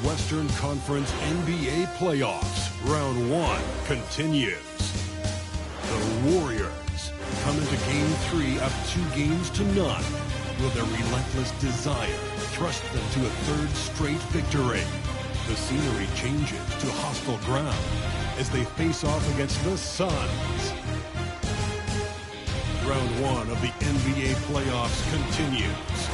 Western Conference NBA playoffs. Round 1 continues. The Warriors come into Game 3 up 2-0. Will their relentless desire thrust them to a third straight victory? The scenery changes to hostile ground as they face off against the Suns. Round 1 of the NBA playoffs continues.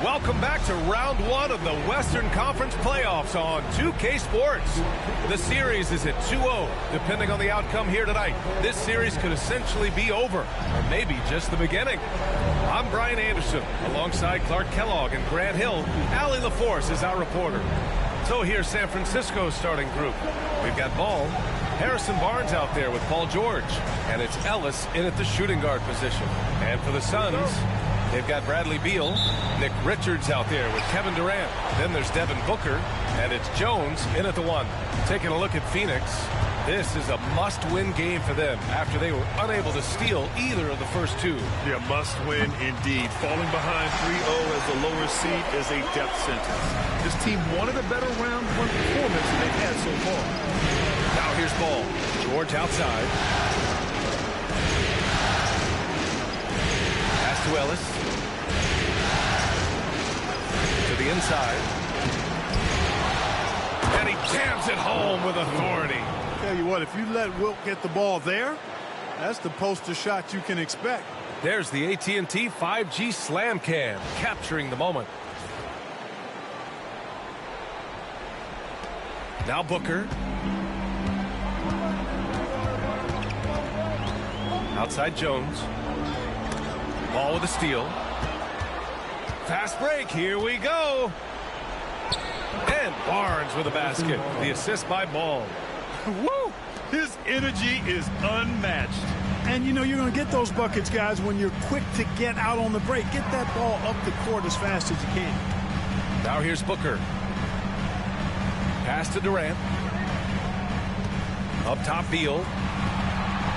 Welcome back to round 1 of the Western Conference playoffs on 2K Sports. The series is at 2-0. Depending on the outcome here tonight, this series could essentially be over, or maybe just the beginning. I'm Brian Anderson, alongside Clark Kellogg and Grant Hill. Allie LaForce is our reporter. So here's San Francisco's starting group. We've got Ball, Harrison Barnes out there with Paul George, and it's Ellis in at the shooting guard position. And for the Suns, they've got Bradley Beal, Nick Richards out there with Kevin Durant. Then there's Devin Booker, and it's Jones in at the 1. Taking a look at Phoenix, this is a must-win game for them after they were unable to steal either of the first 2. Yeah, must-win indeed. Falling behind 3-0 as the lower seed is a death sentence. This team wanted a better round 1 performance than they've had so far. Now here's Ball. George outside. Pass to Ellis. To the inside. And he jams it home with authority. Tell you what, if you let Wilt get the ball there, that's the poster shot you can expect. There's the AT&T 5G Slam Cam, capturing the moment. Now Booker. Outside Jones. Ball with a steal. Fast break, here we go. And Barnes with a basket. The assist by Ball. Woo! His energy is unmatched. And you know you're going to get those buckets, guys, when you're quick to get out on the break. Get that ball up the court as fast as you can. Now here's Booker. Pass to Durant. Up top, Beal.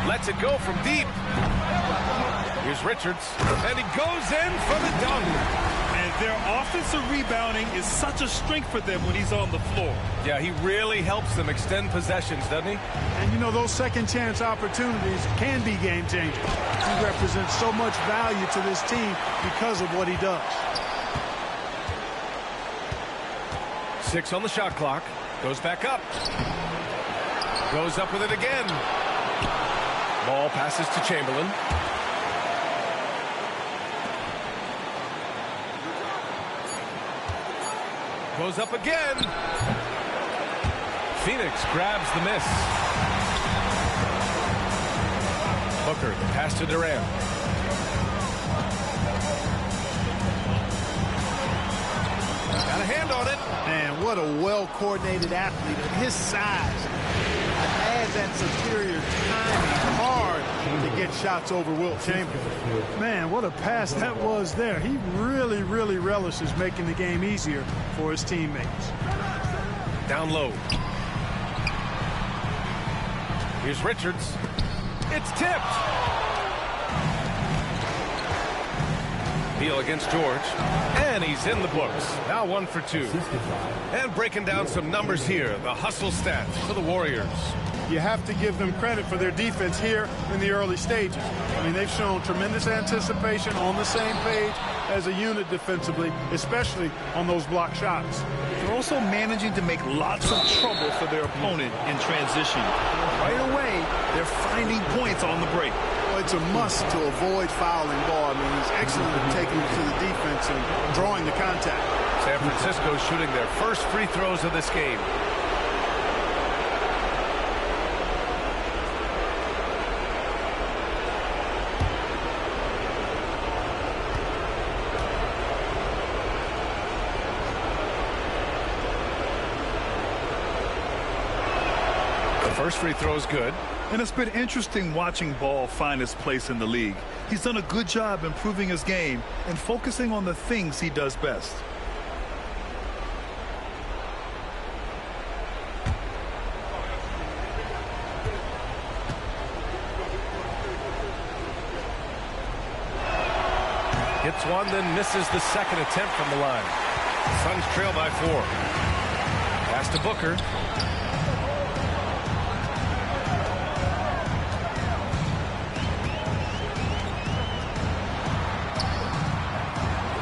Lets it go from deep. Here's Richards. And he goes in for the dunk. And their offensive rebounding is such a strength for them when he's on the floor. Yeah, he really helps them extend possessions, doesn't he? And you know, those second chance opportunities can be game changing. He represents so much value to this team because of what he does. 6 on the shot clock. Goes back up. Goes up with it again. Ball passes to Chamberlain. Goes up again. Phoenix grabs the miss. Booker, pass to Durant. Got a hand on it. Man, what a well-coordinated athlete at his size. Has that superior timing, hard to get shots over Wilt Chamberlain. Man, what a pass that was there. He really, really relishes making the game easier for his teammates. Down low. Here's Richards. It's tipped. Beal against George. And he's in the books. Now 1 for 2. And breaking down some numbers here. The hustle stats for the Warriors. You have to give them credit for their defense here in the early stages. I mean, they've shown tremendous anticipation, on the same page as a unit defensively, especially on those block shots. They're also managing to make lots of trouble for their opponent in transition. Right away, they're finding points on the break. Well, it's a must to avoid fouling Ball. I mean, he's excellent at taking it to the defense and drawing the contact. San Francisco shooting their first free throws of this game. First free throw is good. And it's been interesting watching Ball find his place in the league. He's done a good job improving his game and focusing on the things he does best. Hits one, then misses the second attempt from the line. Suns trail by 4. Pass to Booker.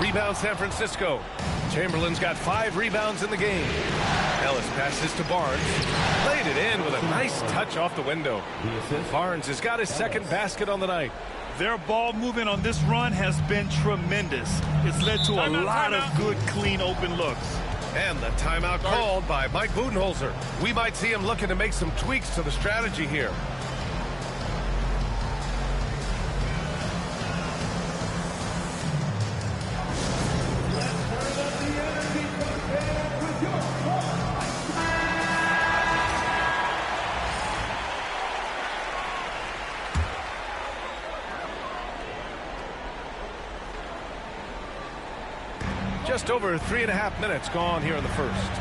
Rebound San Francisco. Chamberlain's got 5 rebounds in the game. Ellis passes to Barnes. Played it in with a nice touch off the window. Barnes has got his second basket on the night. Their ball movement on this run has been tremendous. It's led to a lot of good, clean, open looks. And the timeout called by Mike Budenholzer. We might see him looking to make some tweaks to the strategy here. Just over 3.5 minutes gone here in the first.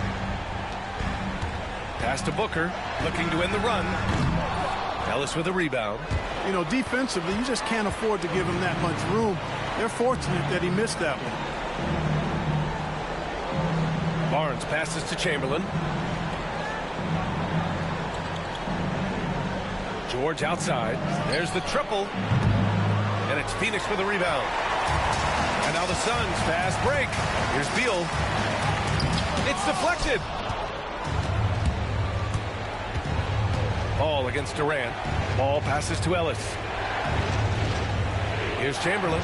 Pass to Booker, looking to win the run. Ellis with a rebound. You know, defensively, you just can't afford to give him that much room. They're fortunate that he missed that one. Barnes passes to Chamberlain. George outside. There's the triple. And it's Phoenix with a rebound. And now the Suns fast break. Here's Beal. It's deflected. Ball against Durant. Ball passes to Ellis. Here's Chamberlain.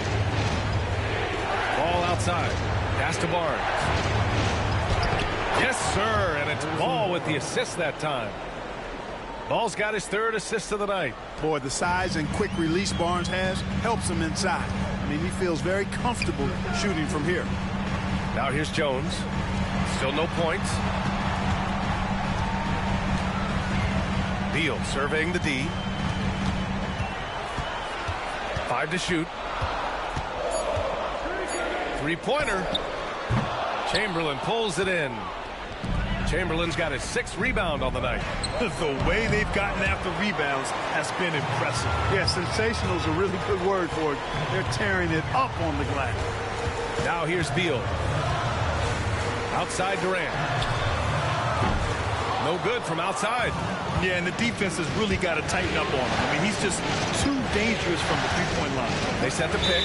Ball outside. Pass to Barnes. Yes, sir. And it's Ball with the assist that time. Ball's got his 3rd assist of the night. Boy, the size and quick release Barnes has helps him inside. I mean, he feels very comfortable shooting from here. Now here's Jones. Still no points. Beal surveying the D. 5 to shoot. 3-pointer. Chamberlain pulls it in. Chamberlain's got his 6th rebound on the night. The way they've gotten after rebounds has been impressive. Yeah, sensational is a really good word for it. They're tearing it up on the glass. Now here's Beal. Outside Durant. No good from outside. Yeah, and the defense has really got to tighten up on him. I mean, he's just too dangerous from the three-point line. They set the pick,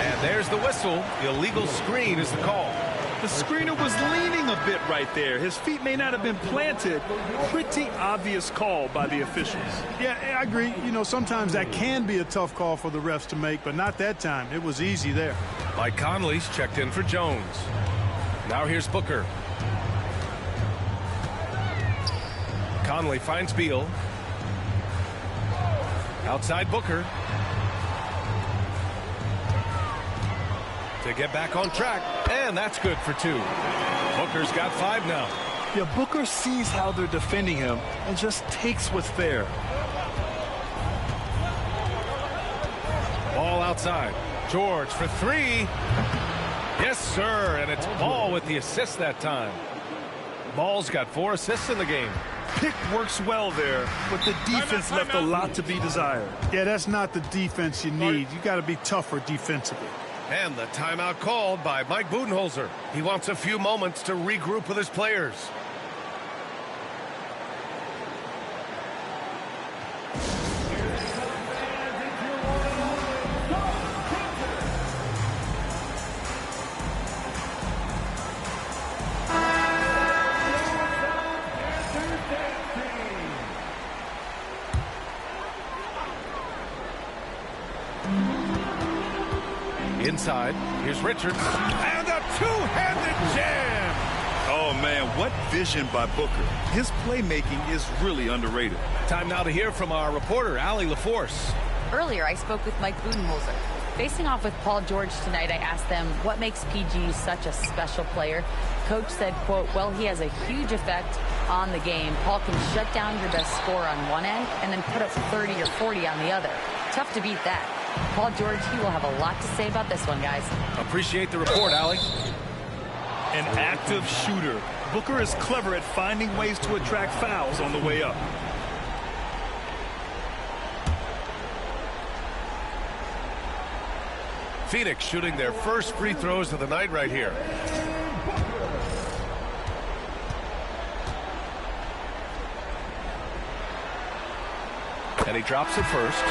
and there's the whistle. Illegal screen is the call. The screener was leaning a bit right there. His feet may not have been planted. Pretty obvious call by the officials. Yeah, I agree. You know, sometimes that can be a tough call for the refs to make, but not that time. It was easy there. Mike Conley's checked in for Jones. Now here's Booker. Conley finds Beal. Outside Booker. To get back on track, and that's good for 2. Booker's got 5 now. Yeah, Booker sees how they're defending him and just takes what's there. Ball outside. George for 3. Yes, sir, and it's Ball with the assist that time. Ball's got 4 assists in the game. Pick works well there, but the defense left a lot to be desired. Yeah, that's not the defense you need. You got to be tougher defensively. And the timeout called by Mike Budenholzer. He wants a few moments to regroup with his players. Inside, here's Richards, and a two-handed jam! Oh, man, what vision by Booker. His playmaking is really underrated. Time now to hear from our reporter, Allie LaForce. Earlier, I spoke with Mike Budenholzer. Facing off with Paul George tonight, I asked them what makes PG such a special player. Coach said, quote, well, he has a huge effect on the game. Paul can shut down your best scorer on one end and then put up 30 or 40 on the other. Tough to beat that. Paul George, he will have a lot to say about this one, guys. Appreciate the report, Allie. An active shooter. Booker is clever at finding ways to attract fouls on the way up. Phoenix shooting their first free throws of the night right here. And he drops it first.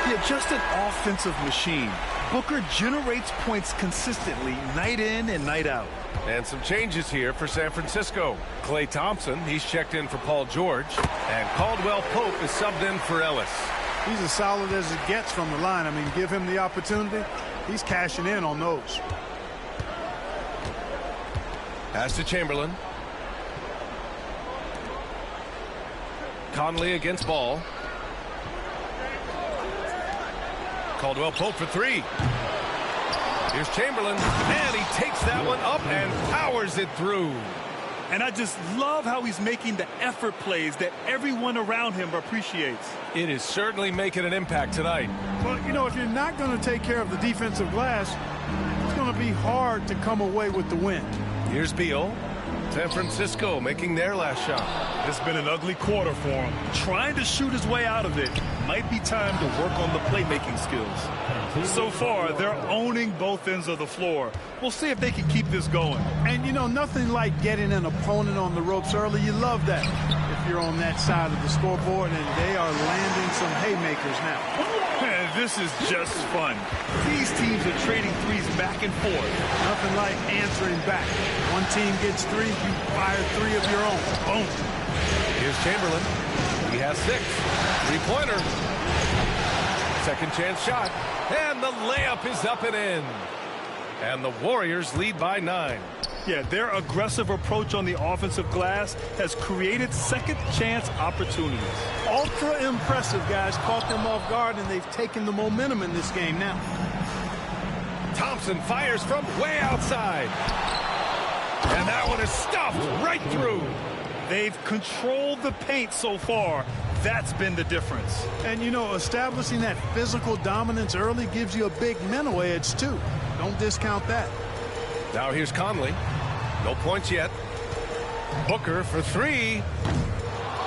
Yeah, just an offensive machine. Booker generates points consistently, night in and night out. And some changes here for San Francisco. Klay Thompson, he's checked in for Paul George. And Caldwell Pope is subbed in for Ellis. He's as solid as it gets from the line. I mean, give him the opportunity. He's cashing in on those. Pass to Chamberlain. Conley against Ball. Caldwell Pope for three. Here's Chamberlain, and he takes that one up and powers it through. And I just love how he's making the effort plays that everyone around him appreciates. It is certainly making an impact tonight. Well, you know, if you're not going to take care of the defensive glass, it's going to be hard to come away with the win. Here's Beal. San Francisco making their last shot. It's been an ugly quarter for him. Trying to shoot his way out of it. Might be time to work on the playmaking skills. So far, they're owning both ends of the floor. We'll see if they can keep this going. And, you know, nothing like getting an opponent on the ropes early. You love that if you're on that side of the scoreboard, and they are landing some haymakers now. Man, this is just fun. These teams are trading threes back and forth. Nothing like answering back. One team gets three, you fire three of your own. Boom. Here's Chamberlain. He has 6. Three-pointer. Second chance shot. And the layup is up and in. And the Warriors lead by 9. Yeah, their aggressive approach on the offensive glass has created second chance opportunities. Ultra impressive, guys. Caught them off guard, and they've taken the momentum in this game now. Thompson fires from way outside. And that one is stuffed right through. They've controlled the paint so far. That's been the difference. And, you know, establishing that physical dominance early gives you a big mental edge, too. Don't discount that. Now here's Conley. No points yet. Booker for 3.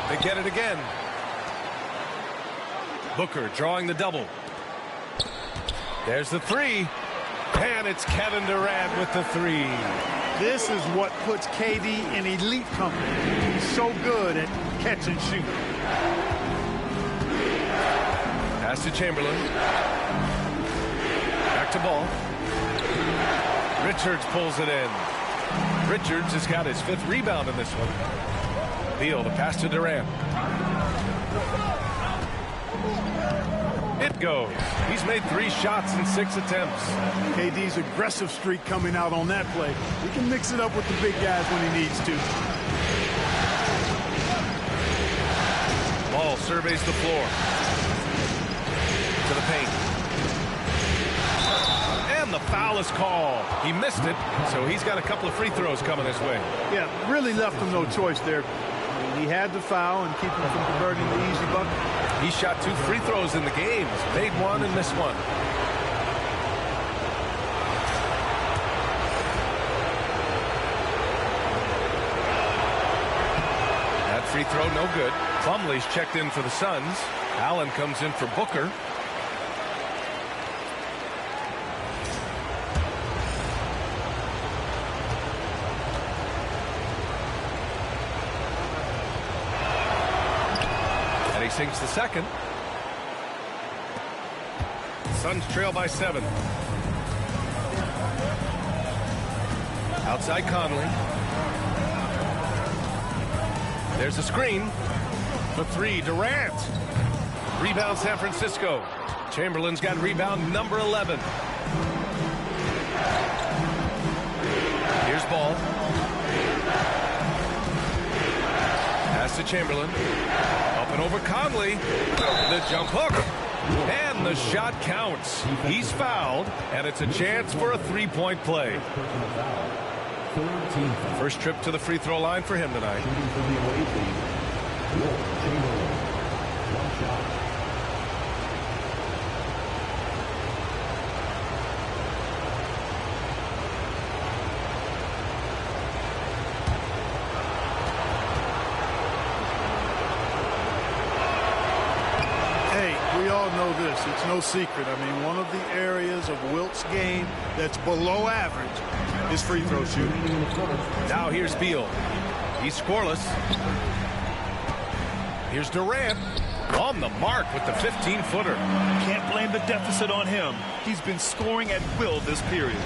They get it again. Booker drawing the double. There's the 3. And it's Kevin Durant with the 3. This is what puts KD in elite company. He's so good at catch and shoot. Pass to Chamberlain. Back to Ball. Richards pulls it in. Richards has got his 5th rebound in this one. Beal, the pass to Durant. It goes. He's made 3 shots in 6 attempts. KD's aggressive streak coming out on that play. He can mix it up with the big guys when he needs to. Ball surveys the floor. To the paint. And the foul is called. He missed it, so he's got a couple of free throws coming his way. Yeah, really left him no choice there. I mean, he had the foul and keep him from converting the easy bucket. He shot 2 free throws in the game. Made 1 and missed 1. That free throw no good. Plumlee's checked in for the Suns. Allen comes in for Booker. And he sinks the second. Suns trail by 7. Outside Conley. There's a screen. The 3, Durant. Rebound San Francisco. Chamberlain's got rebound number 11. Here's Ball. Pass to Chamberlain. Up and over Conley. The jump hook. And the shot counts. He's fouled, and it's a chance for a 3-point play. First trip to the free throw line for him tonight. We all know this. It's no secret. I mean, one of the areas of Wilt's game that's below average is free throw shooting. Now here's Beal. He's scoreless. Here's Durant. On the mark with the 15-footer. Can't blame the deficit on him. He's been scoring at will this period.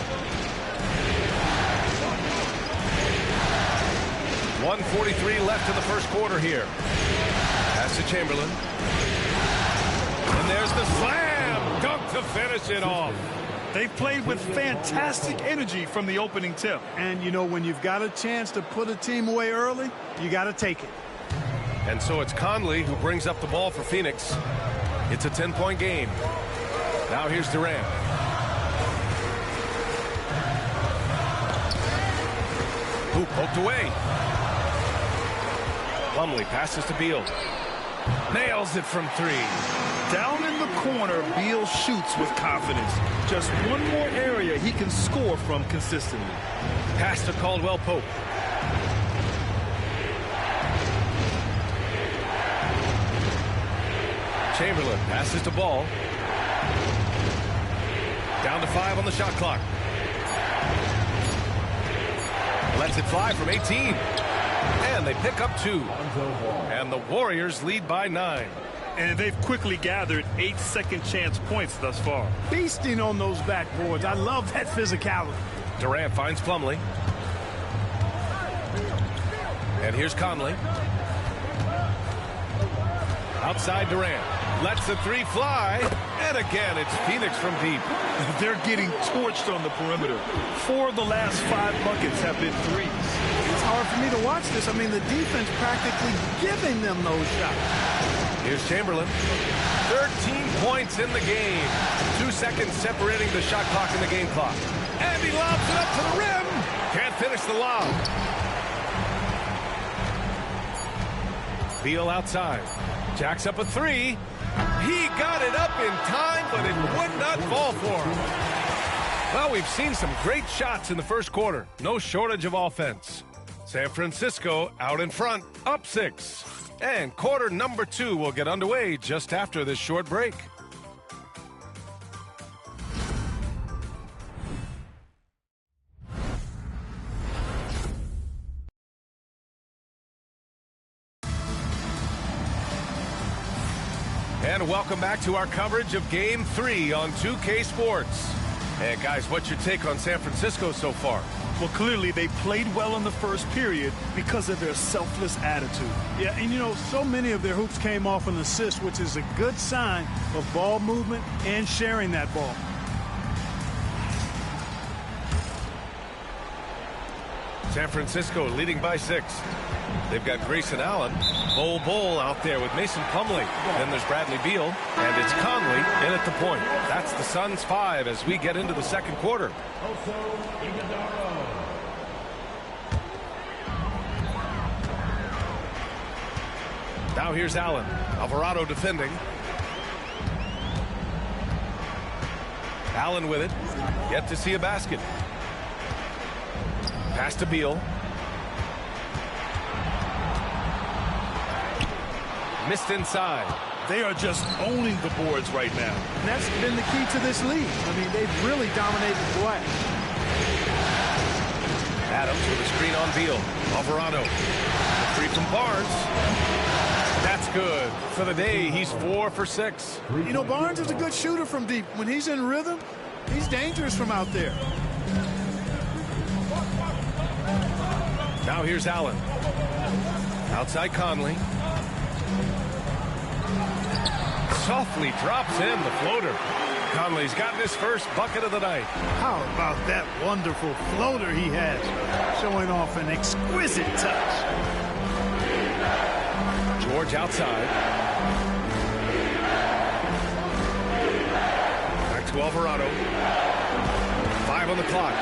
1:43 left in the first quarter here. Pass to Chamberlain. And there's the slam. Dunk to finish it off. They've played with fantastic energy from the opening tip. And, you know, when you've got a chance to put a team away early, you got to take it. And so it's Conley who brings up the ball for Phoenix. It's a 10-point game. Now here's Durant. Who poked away. Plumlee passes to Beal. Nails it from three. Down in the corner, Beal shoots with confidence. Just one more area he can score from consistently. Pass to Caldwell Pope. Chamberlain passes to Ball. Down to 5 on the shot clock. Lets it fly from 18. And they pick up 2. And the Warriors lead by 9. And they've quickly gathered 8 second chance points thus far. Feasting on those backboards. I love that physicality. Durant finds Plumlee. And here's Conley. Outside Durant. Lets the 3 fly. And again, it's Phoenix from deep. They're getting torched on the perimeter. 4 of the last 5 buckets have been threes. It's hard for me to watch this. I mean, the defense practically giving them those shots. Here's Chamberlain. 13 points in the game. 2 seconds separating the shot clock and the game clock. And he lobs it up to the rim. Can't finish the lob. Beal outside. Jacks up a 3. He got it up in time, but it would not fall for him. Well, we've seen some great shots in the first quarter. No shortage of offense. San Francisco out in front, up 6. And quarter number 2 will get underway just after this short break. And welcome back to our coverage of Game 3 on 2K Sports. Hey, guys, what's your take on San Francisco so far? Well, clearly they played well in the first period because of their selfless attitude. Yeah, and you know, so many of their hoops came off an assist, which is a good sign of ball movement and sharing that ball. San Francisco leading by 6. They've got Grayson Allen, Bol out there with Mason Plumlee. Then there's Bradley Beal, and it's Conley in at the point. That's the Suns' 5 as we get into the second quarter. Now here's Allen. Alvarado defending. Allen with it. Yet to see a basket. Pass to Beal. Missed inside. They are just owning the boards right now. And that's been the key to this league. I mean, they've really dominated the glass. Adams with a screen on Beal. Alvarado. Free from Barnes. That's good. For the day, he's 4 for 6. You know, Barnes is a good shooter from deep. When he's in rhythm, he's dangerous from out there. Now here's Allen. Outside Conley. Softly drops in the floater. Conley's gotten his first bucket of the night. How about that wonderful floater he has, showing off an exquisite touch. George outside. Back to Alvarado. 5 on the clock.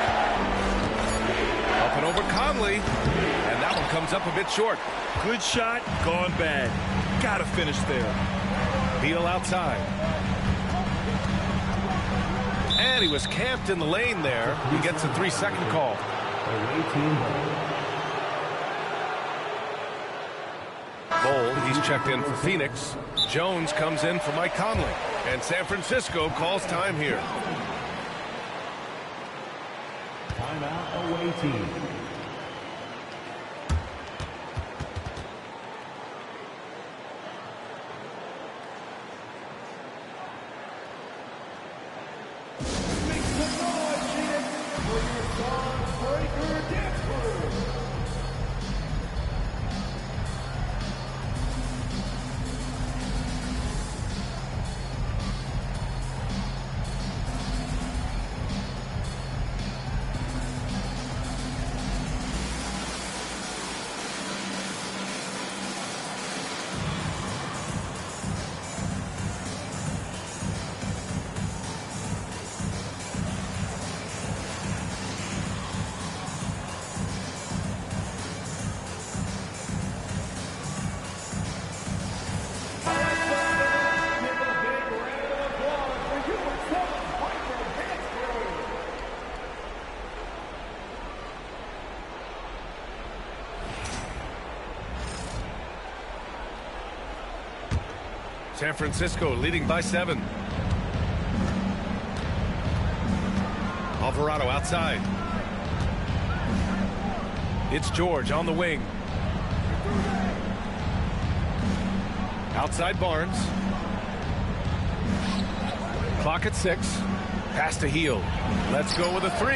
Up and over Conley. And that one comes up a bit short. Good shot, gone bad. Gotta finish there. Beal outside. And he was camped in the lane there. He gets a 3-second call. Bol, he's checked in for Phoenix. Jones comes in for Mike Conley. And San Francisco calls time here. Timeout away team. San Francisco leading by 7. Alvarado outside. It's George on the wing. Outside Barnes. Clock at 6. Pass to Hield. Let's go with a 3.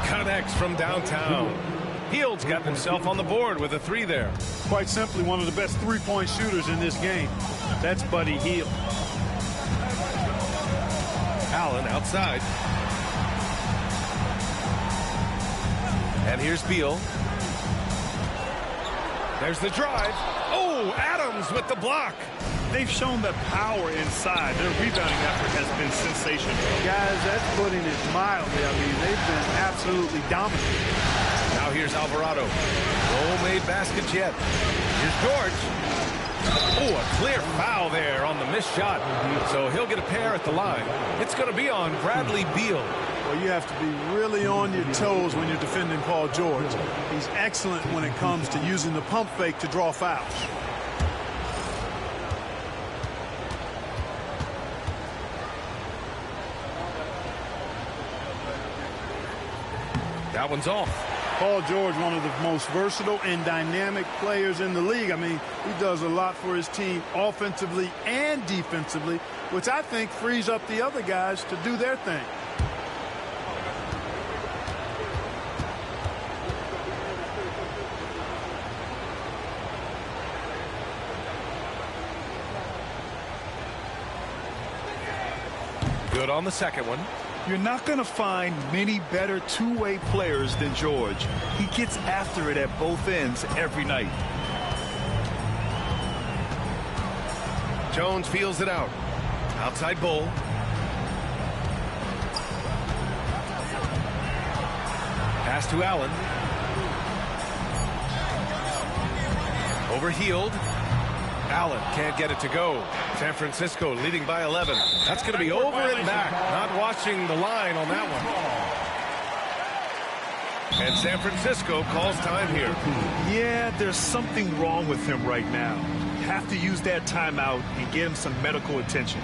Connects from downtown. Hield's got himself on the board with a 3 there. Quite simply, one of the best three-point shooters in this game. That's Buddy Hield. Allen outside. And here's Beal. There's the drive. Oh, Adams with the block. They've shown that power inside. Their rebounding effort has been sensational. Guys, that's putting it mildly. I mean, they've been absolutely dominant. Now here's Alvarado. No made baskets yet. Here's George. Oh, a clear foul there on the missed shot. So he'll get a pair at the line. It's going to be on Bradley Beal. Well, you have to be really on your toes when you're defending Paul George. He's excellent when it comes to using the pump fake to draw fouls. That one's off. Paul George, one of the most versatile and dynamic players in the league. I mean, he does a lot for his team offensively and defensively, which I think frees up the other guys to do their thing. Good on the second one. You're not going to find many better two-way players than George. He gets after it at both ends every night. Jones feels it out. Outside Bull. Pass to Allen. Over Hield. Allen can't get it to go. San Francisco leading by 11. That's going to be over and back. Not watching the line on that one. And San Francisco calls time here. Yeah, there's something wrong with him right now. You have to use that timeout and get him some medical attention.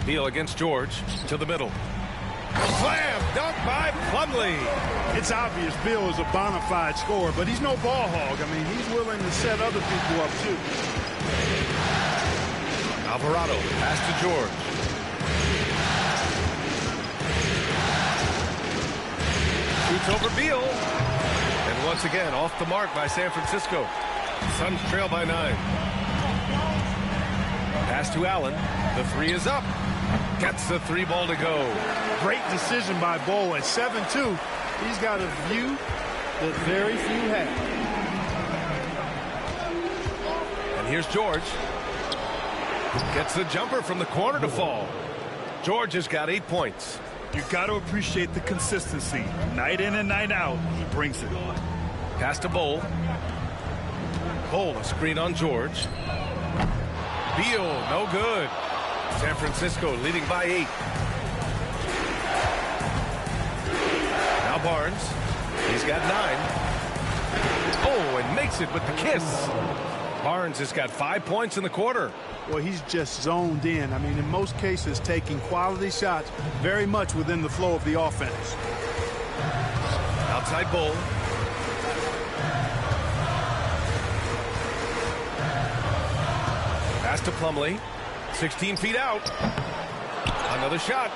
Beal against George to the middle. Slam dunk by Plumlee. It's obvious Bill is a bona fide scorer, but he's no ball hog. I mean, he's willing to set other people up too. Alvarado pass to George. Shoots over Beal. And once again off the mark by San Francisco. Suns trail by 9. Pass to Allen. The 3 is up. Gets the 3 ball to go. Great decision by Bull at 7-2. He's got a view that very few have. And here's George. Gets the jumper from the corner to fall. George has got 8 points. You got to appreciate the consistency. Night in and night out, he brings it. Pass to Bull. Bull, a screen on George. Beal, no good. San Francisco leading by 8. Now Barnes. He's got 9. Oh, and makes it with the kiss. Barnes has got 5 points in the quarter. Well, he's just zoned in. I mean, in most cases, taking quality shots very much within the flow of the offense. Outside Bull. Pass to Plumlee. 16 feet out. Another shot.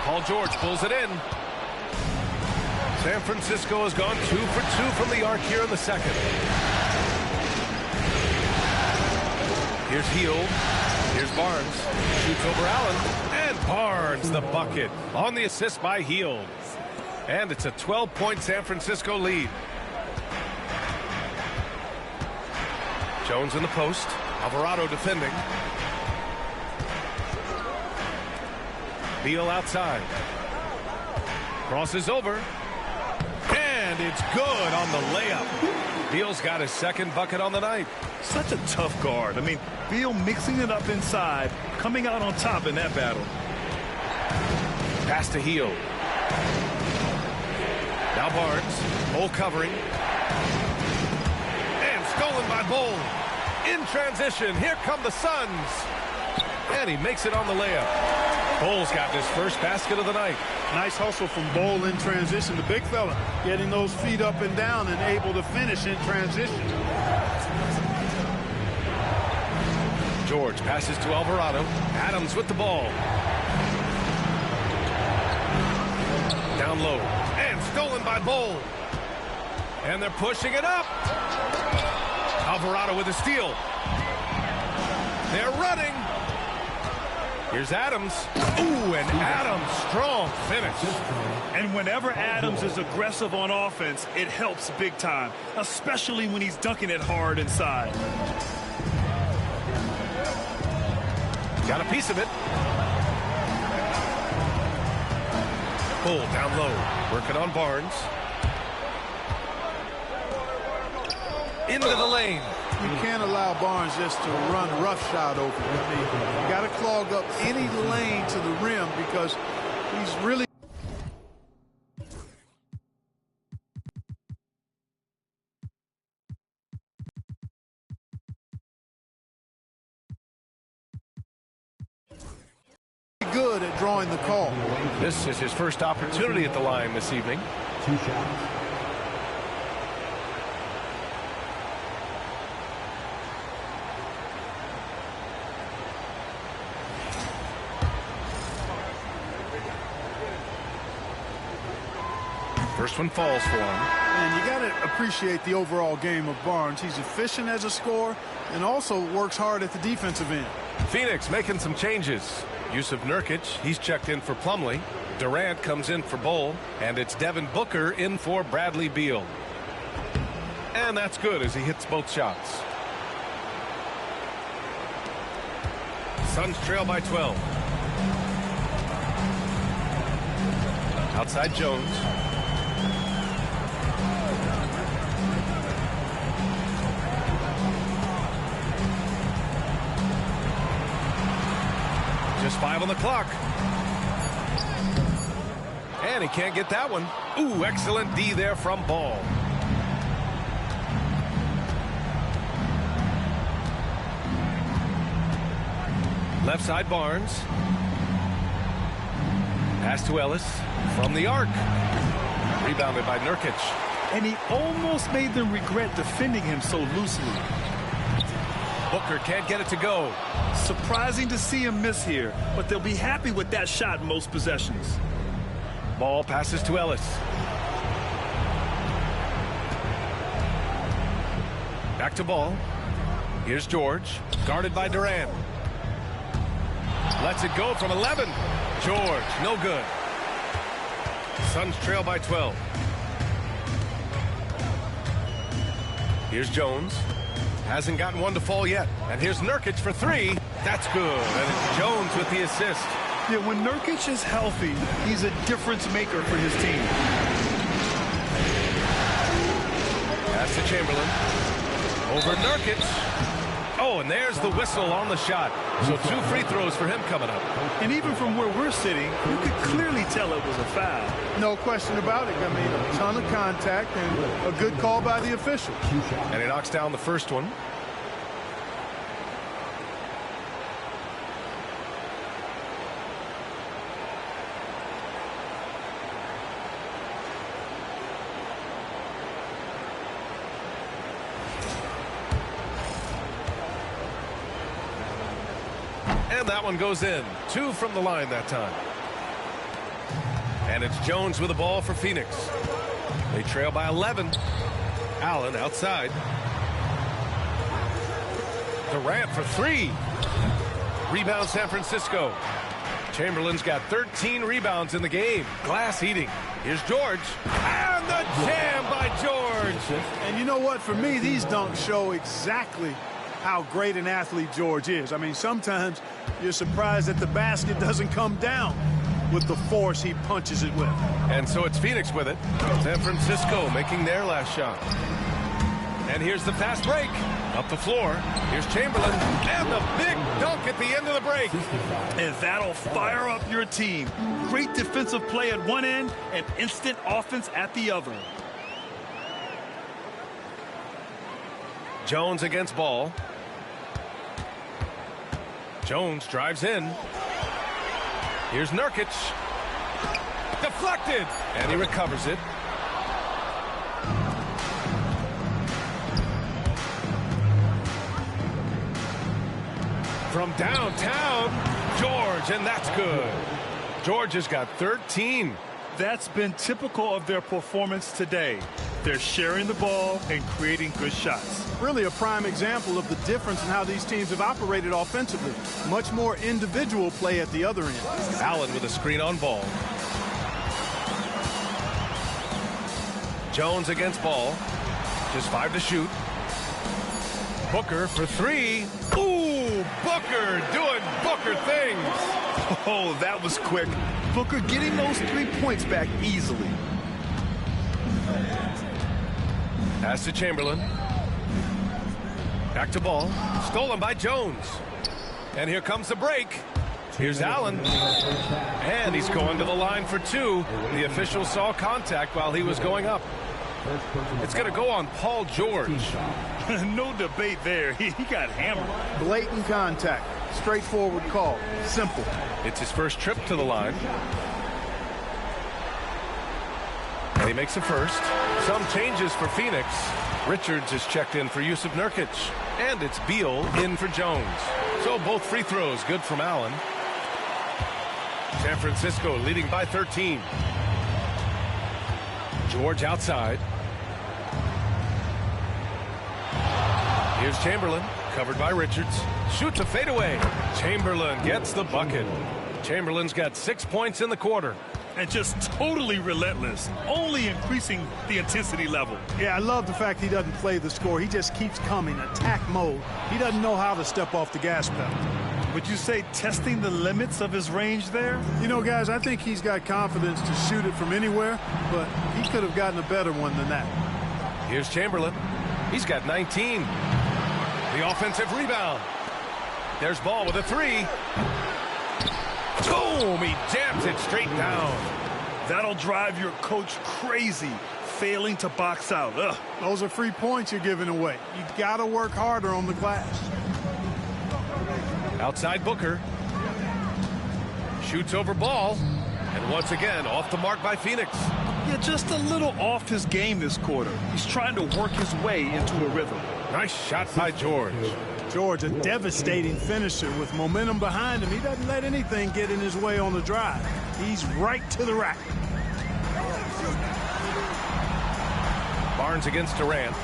Paul George pulls it in. San Francisco has gone 2 for 2 from the arc here in the second. Here's Hield. Here's Barnes. Shoots over Allen. And Barnes the bucket on the assist by Hield. And it's a 12-point San Francisco lead. Jones in the post. Alvarado defending. Beal outside. Crosses over. And And it's good on the layup. Beal's got his second bucket on the night. Such a tough guard. I mean, Beal mixing it up inside, coming out on top in that battle. Pass to Heel. Now Barnes. Bol covering. And stolen by Bol. In transition. Here come the Suns. And he makes it on the layup. Bol's got his first basket of the night. Nice hustle from Bol in transition. The big fella getting those feet up and down and able to finish in transition. George passes to Alvarado. Adams with the ball. Down low. And stolen by Bol. And they're pushing it up. Alvarado with a steal. They're running. Here's Adams. Ooh, and Adams, strong finish. And whenever Adams is aggressive on offense, it helps big time, especially when he's dunking it hard inside. Got a piece of it. Bol down low, working on Barnes. Into the lane. You can't allow Barnes just to run roughshod over you. I mean, you got to clog up any lane to the rim because he's really good at drawing the call. This is his first opportunity at the line this evening. 2 shots. First one falls for him. And you got to appreciate the overall game of Barnes. He's efficient as a scorer and also works hard at the defensive end. Phoenix making some changes. Use of Nurkic. He's checked in for Plumlee. Durant comes in for Bol. And it's Devin Booker in for Bradley Beal. And that's good as he hits both shots. Suns trail by 12. Outside Jones. Just 5 on the clock. And he can't get that one. Ooh, excellent D there from Ball. Left side Barnes. Pass to Ellis from the arc. Rebounded by Nurkic. And he almost made them regret defending him so loosely. Booker can't get it to go. Surprising to see him miss here, but they'll be happy with that shot most possessions. Ball passes to Ellis. Back to Ball. Here's George, guarded by Durant. Lets it go from 11. George, no good. Suns trail by 12. Here's Jones. Hasn't gotten one to fall yet. And here's Nurkic for 3. That's good. And it's Jones with the assist. Yeah, when Nurkic is healthy, he's a difference maker for his team. Pass to Chamberlain. Over Nurkic. Oh, and there's the whistle on the shot. So 2 free throws for him coming up. And even from where we're sitting, you could clearly tell it was a foul. No question about it. I mean, a ton of contact and a good call by the official. And he knocks down the first one. And that one goes in. 2 from the line that time. And it's Jones with the ball for Phoenix. They trail by 11. Allen outside. Durant for 3. Rebound San Francisco. Chamberlain's got 13 rebounds in the game. Glass eating. Here's George. And the jam by George. And you know what? For me, these dunks show exactly how great an athlete George is. I mean, sometimes you're surprised that the basket doesn't come down. with the force he punches it with. And so it's Phoenix with it. San Francisco making their last shot. And here's the fast break. Up the floor. Here's Chamberlain. And the big dunk at the end of the break. And that'll fire up your team. Great defensive play at one end and instant offense at the other. Jones against Ball. Jones drives in. Here's Nurkic. Deflected. And he recovers it. From downtown, George, and that's good. George has got 13. That's been typical of their performance today. They're sharing the ball and creating good shots. Really a prime example of the difference in how these teams have operated offensively. Much more individual play at the other end. Allen with a screen on Ball. Jones against Ball. Just 5 to shoot. Booker for 3. Ooh, Booker doing Booker things. Oh, that was quick. Booker getting those 3 points back easily. Pass to Chamberlain. Back to Ball. Stolen by Jones. And here comes the break. Here's Allen. And he's going to the line for 2. The official saw contact while he was going up. It's going to go on Paul George. No debate there. He got hammered. Blatant contact. Straightforward call. Simple. It's his first trip to the line. And he makes a first. Some changes for Phoenix. Richards is checked in for Yusuf Nurkic. And it's Beal in for Jones. So both free throws good from Allen. San Francisco leading by 13. George outside. Here's Chamberlain, covered by Richards. Shoots a fadeaway. Chamberlain gets the bucket. Chamberlain's got 6 points in the quarter. And just totally relentless, only increasing the intensity level. Yeah, I love the fact he doesn't play the score. He just keeps coming, attack mode. He doesn't know how to step off the gas pedal. Would you say testing the limits of his range there? You know, guys, I think he's got confidence to shoot it from anywhere, but he could have gotten a better one than that. Here's Chamberlain. He's got 19. The offensive rebound. There's Ball with a 3. Boom! He jams it straight down. That'll drive your coach crazy, failing to box out. Ugh. Those are free points you're giving away. You got to work harder on the glass. Outside Booker. Shoots over Ball. And once again, off the mark by Phoenix. Yeah, just a little off his game this quarter. He's trying to work his way into a rhythm. Nice shot by George. George, a devastating finisher with momentum behind him. He doesn't let anything get in his way on the drive. He's right to the rack. Barnes against Durant.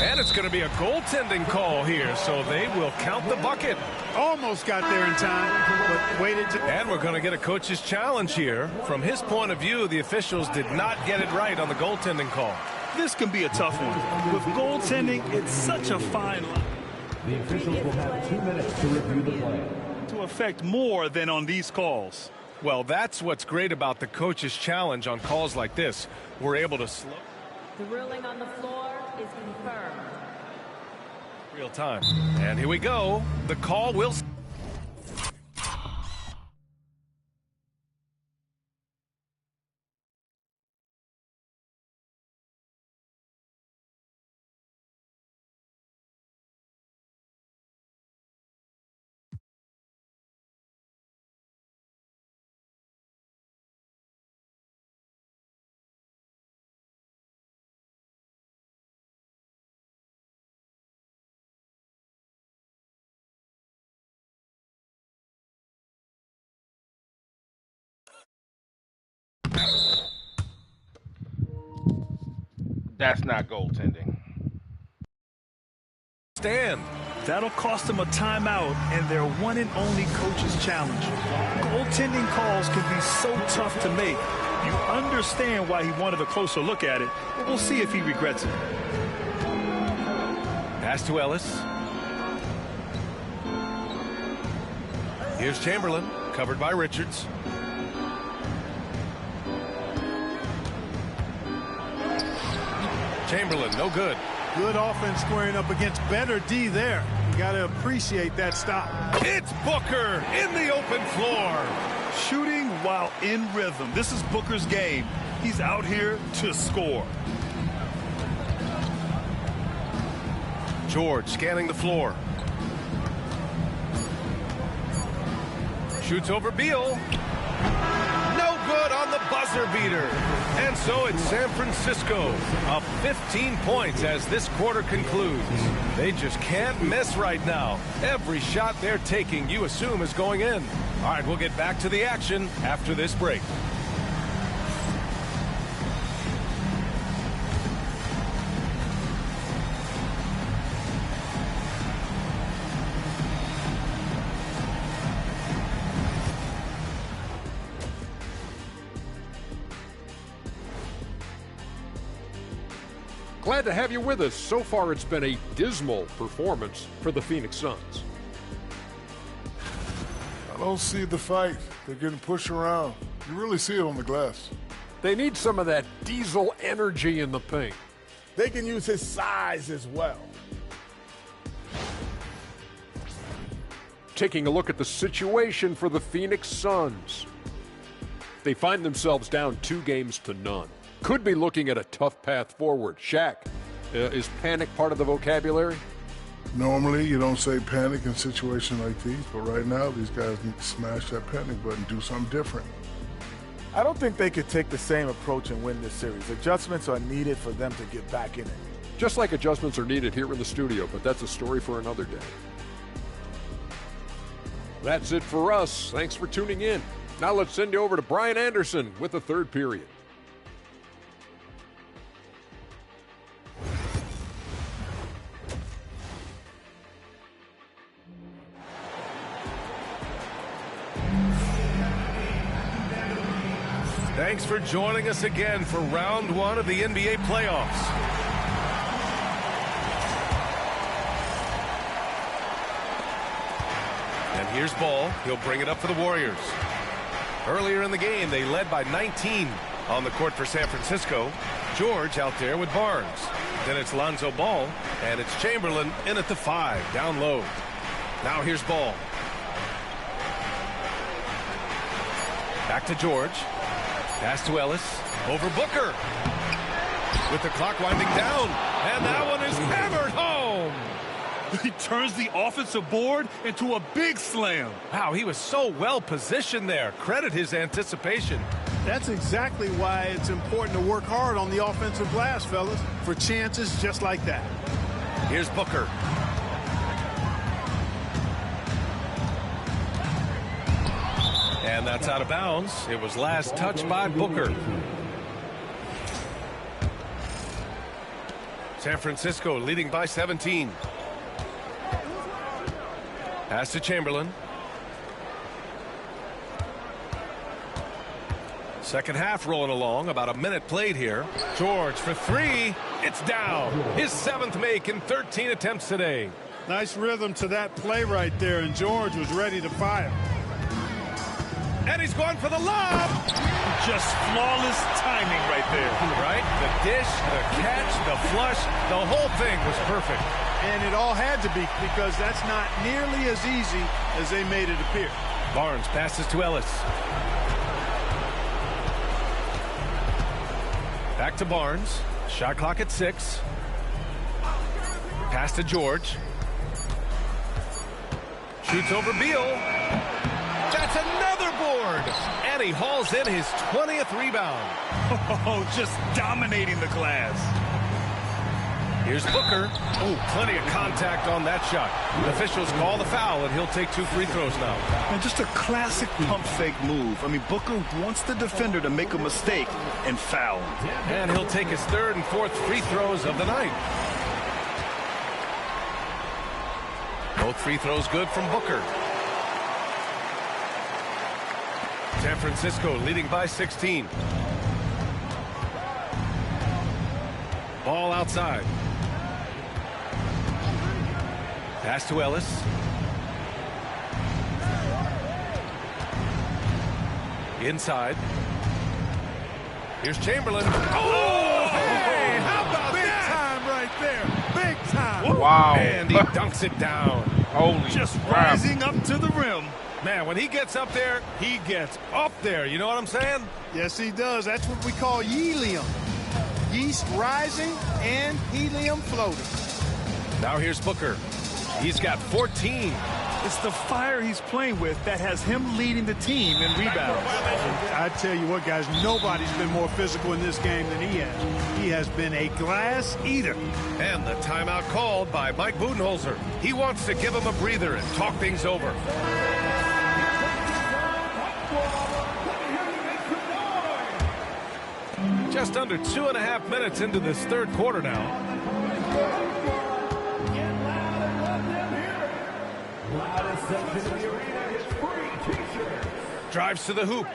And it's going to be a goaltending call here, so they will count the bucket. Almost got there in time, but waited to... And we're going to get a coach's challenge here. From his point of view, the officials did not get it right on the goaltending call. This can be a tough one. With goaltending, it's such a fine line. The officials will have 2 minutes to review the play. To affect more than on these calls. Well, that's what's great about the coach's challenge on calls like this. We're able to slow. The ruling on the floor is confirmed. Real time. And here we go. The call will... That's not goaltending. Stand. That'll cost them a timeout and their one and only coach's challenge. Goaltending calls can be so tough to make. You understand why he wanted a closer look at it, but we'll see if he regrets it. Pass to Ellis. Here's Chamberlain. Covered by Richards. Chamberlain, no good. Good offense squaring up against better D there. You got to appreciate that stop. It's Booker in the open floor. Shooting while in rhythm. This is Booker's game. He's out here to score. George scanning the floor. Shoots over Beal. No good on the buzzer beater. And so it's San Francisco up 15 points as this quarter concludes. They just can't miss right now. Every shot they're taking, you assume, is going in. All right, we'll get back to the action after this break. Glad to have you with us. So far, it's been a dismal performance for the Phoenix Suns. I don't see the fight. They're getting pushed around. You really see it on the glass. They need some of that diesel energy in the paint. They can use his size as well. Taking a look at the situation for the Phoenix Suns. They find themselves down 2-0. Could be looking at a tough path forward. Shaq, is panic part of the vocabulary? Normally, you don't say panic in situations like these, but right now, these guys need to smash that panic button, do something different. I don't think they could take the same approach and win this series. Adjustments are needed for them to get back in it. Just like adjustments are needed here in the studio, but that's a story for another day. That's it for us. Thanks for tuning in. Now let's send you over to Brian Anderson with the third period. Thanks for joining us again for round one of the NBA playoffs. And here's Ball. He'll bring it up for the Warriors. Earlier in the game, they led by 19 on the court for San Francisco. George out there with Barnes. Then it's Lonzo Ball, and it's Chamberlain in at the 5, down low. Now here's Ball. Back to George. Pass to Ellis. Over Booker. With the clock winding down. And that one is hammered home. He turns the offensive board into a big slam. Wow, he was so well positioned there. Credit his anticipation. That's exactly why it's important to work hard on the offensive glass, fellas, for chances just like that. Here's Booker. And that's out of bounds. It was last touched by Booker. San Francisco leading by 17. Pass to Chamberlain. Second half rolling along. About a minute played here. George for 3. It's down. His 7th make in 13 attempts today. Nice rhythm to that play right there, and George was ready to fire. And he's going for the lob. Just flawless timing right there. Right? The dish, the catch, the flush, the whole thing was perfect. And it all had to be, because that's not nearly as easy as they made it appear. Barnes passes to Ellis. Back to Barnes. Shot clock at 6. Pass to George. Shoots over Beal. That's another board. And he hauls in his 20th rebound. Oh, just dominating the glass. Here's Booker. Oh, plenty of contact on that shot. Officials call the foul, and he'll take 2 free throws now. And just a classic pump fake move. I mean, Booker wants the defender to make a mistake and foul. And he'll take his 3rd and 4th free throws of the night. Both free throws good from Booker. San Francisco leading by 16. Ball outside. Pass to Ellis. Inside. Here's Chamberlain. Oh, hey, how about Big that? time right there. Big time. Wow. And he dunks it down. Holy Just crap. rising up to the rim. Man, when he gets up there, he gets up there. You know what I'm saying? Yes, he does. That's what we call helium. Yeast rising and helium floating. Now here's Booker. He's got 14. It's the fire he's playing with that has him leading the team in rebounds. I tell you what, guys, nobody's been more physical in this game than he has. He has been a glass eater. And the timeout called by Mike Budenholzer. He wants to give him a breather and talk things over. Just under 2.5 minutes into this third quarter now. Drives to the hoop.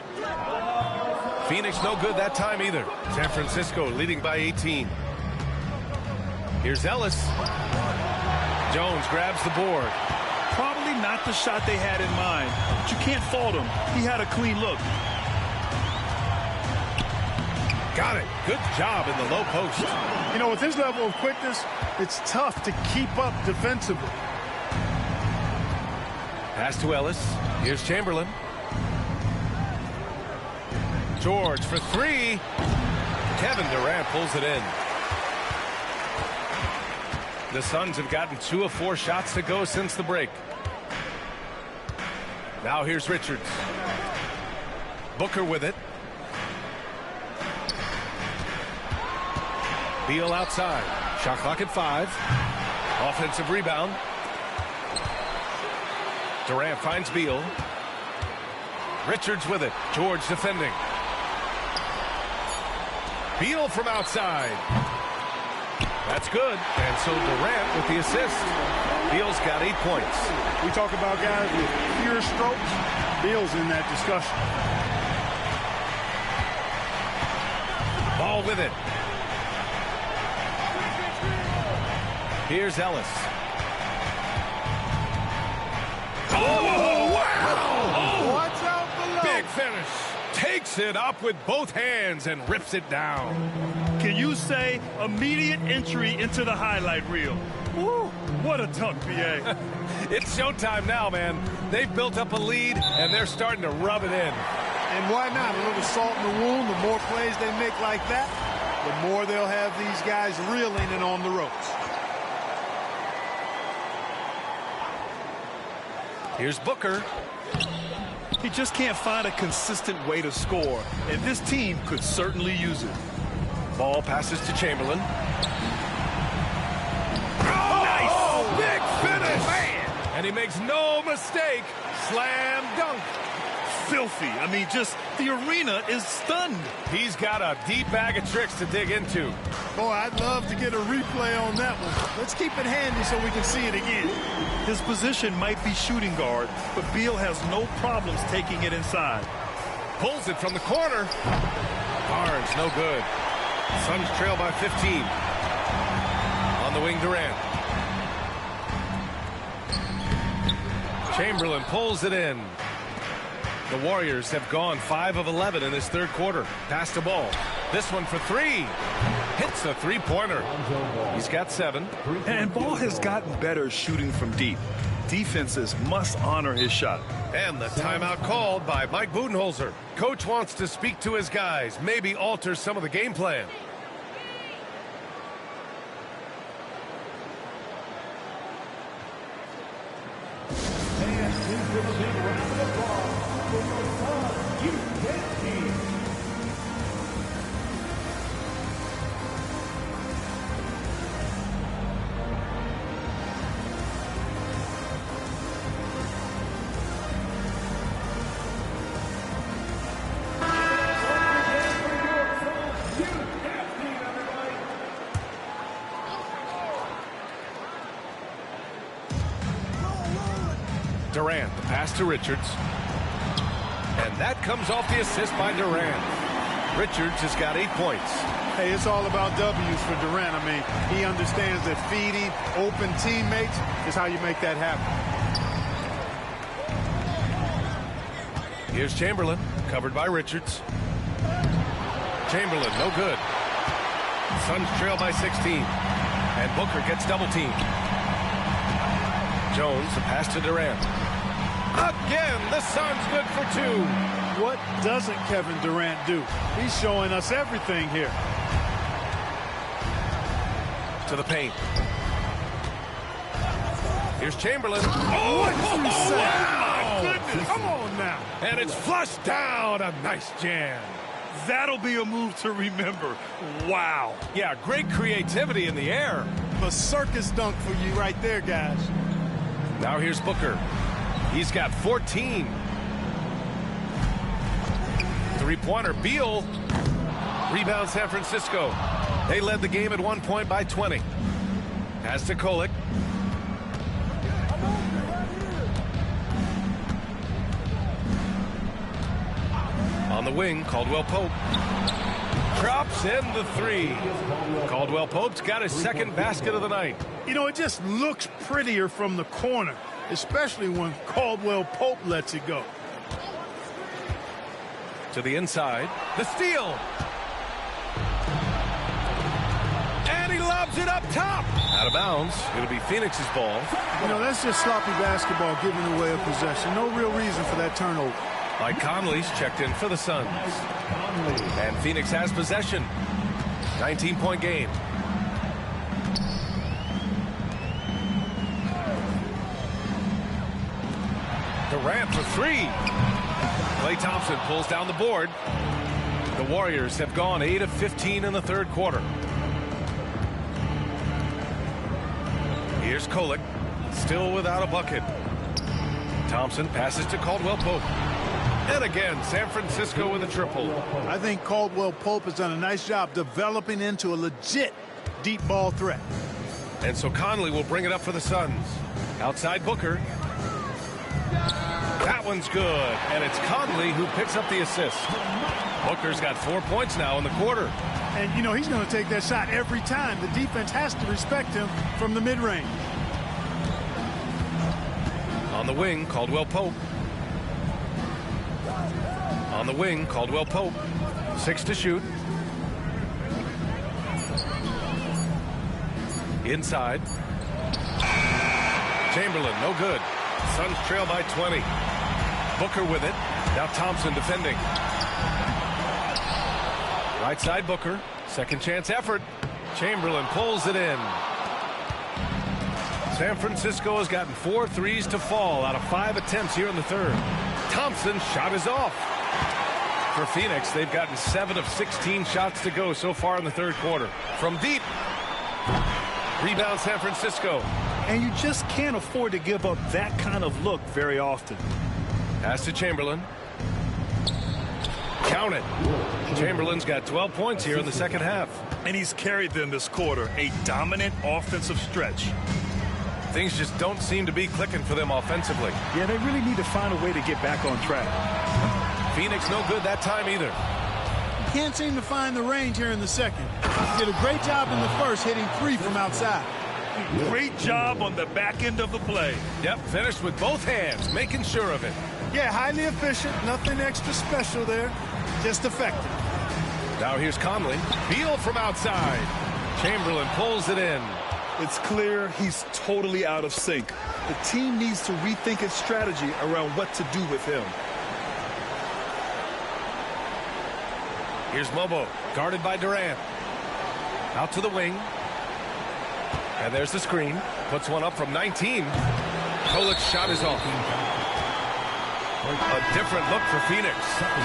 Phoenix no good that time either. San Francisco leading by 18. Here's Ellis. Jones grabs the board. Probably not the shot they had in mind, but you can't fault him. He had a clean look. Got it. Good job in the low post. You know, with his level of quickness, it's tough to keep up defensively. Pass to Ellis. Here's Chamberlain. George for three. Kevin Durant pulls it in. The Suns have gotten 2 of 4 shots to go since the break. Now here's Richards. Booker with it. Beal outside. Shot clock at 5. Offensive rebound. Durant finds Beal. Richards with it. George defending. Beal from outside. That's good. And so Durant with the assist. Beal's got 8 points. We talk about guys with pure strokes. Beal's in that discussion. Ball with it. Here's Ellis. Oh, wow! Oh, what's out below? Big finish. Takes it up with both hands and rips it down. Can you say immediate entry into the highlight reel? Woo, what a dunk, BA. It's showtime now, man. They've built up a lead, and they're starting to rub it in. And why not? A little salt in the wound. The more plays they make like that, the more they'll have these guys reeling and on the ropes. Here's Booker. He just can't find a consistent way to score, and this team could certainly use it. Ball passes to Chamberlain. Oh, nice! Big finish! Man. And he makes no mistake. Slam dunk. Filthy. I mean, just the arena is stunned. He's got a deep bag of tricks to dig into. Boy, I'd love to get a replay on that one. Let's keep it handy so we can see it again. His position might be shooting guard, but Beal has no problems taking it inside. Pulls it from the corner. Barnes, no good. Suns trail by 15. On the wing, Durant. Chamberlain pulls it in. The Warriors have gone 5 of 11 in this third quarter. Pass the ball. This one for 3. Hits a three-pointer. He's got 7. And Ball has gotten better shooting from deep. Defenses must honor his shot. And the timeout called by Mike Budenholzer. Coach wants to speak to his guys, maybe alter some of the game plan. Durant, the pass to Richards. And that comes off the assist by Durant. Richards has got 8 points. Hey, it's all about W's for Durant. I mean, he understands that feeding open teammates is how you make that happen. Here's Chamberlain, covered by Richards. Chamberlain, no good. Suns trail by 16. And Booker gets double-teamed. Jones, a pass to Durant. Again, the Suns good for 2. What doesn't Kevin Durant do? He's showing us everything here. To the paint. Here's Chamberlain. Oh, what you say? Wow. My goodness. Come on now. And it's flushed down. A nice jam. That'll be a move to remember. Wow. Yeah, great creativity in the air. A circus dunk for you right there, guys. Now here's Booker. He's got 14. Three-pointer. Beal. Rebound San Francisco. They led the game at 1 point by 20. Pass to Kolek. On the wing, Caldwell Pope. Drops in the 3. Caldwell Pope's got his second basket of the night. You know, it just looks prettier from the corner, especially when Caldwell Pope lets it go. To the inside. The steal. And he lobs it up top. Out of bounds. It'll be Phoenix's ball. You know, that's just sloppy basketball giving away a possession. No real reason for that turnover. Mike Conley's checked in for the Suns. And Phoenix has possession. 19-point game. Durant for 3. Klay Thompson pulls down the board. The Warriors have gone 8 of 15 in the third quarter. Here's Kolek, still without a bucket. Thompson passes to Caldwell Pope. And again, San Francisco with a triple. I think Caldwell Pope has done a nice job developing into a legit deep ball threat. And so Conley will bring it up for the Suns. Outside Booker. That one's good. And it's Conley who picks up the assist. Booker's got 4 points now in the quarter. And, you know, he's going to take that shot every time. The defense has to respect him from the mid-range. On the wing, Caldwell Pope. On the wing, Caldwell Pope. 6 to shoot. Inside. Chamberlain, no good. Suns trail by 20. Booker with it. Now Thompson defending. Right side Booker. Second chance effort. Chamberlain pulls it in. San Francisco has gotten 4 threes to fall out of 5 attempts here in the third. Thompson's shot is off. For Phoenix, they've gotten 7 of 16 shots to go so far in the third quarter. From deep. Rebound San Francisco. And you just can't afford to give up that kind of look very often. Pass to Chamberlain. Count it. Chamberlain's got 12 points here in the second half. And he's carried them this quarter. A dominant offensive stretch. Things just don't seem to be clicking for them offensively. Yeah, they really need to find a way to get back on track. Phoenix no good that time either. Can't seem to find the range here in the second. Did a great job in the first hitting 3 from outside. Great job on the back end of the play. Yep, finished with both hands, making sure of it. Yeah, highly efficient. Nothing extra special there. Just effective. Now here's Conley. Beal from outside. Chamberlain pulls it in. It's clear he's totally out of sync. The team needs to rethink its strategy around what to do with him. Here's Mobo, guarded by Durant. Out to the wing. And there's the screen. Puts one up from 19. Kolek's shot is off. A different look for Phoenix.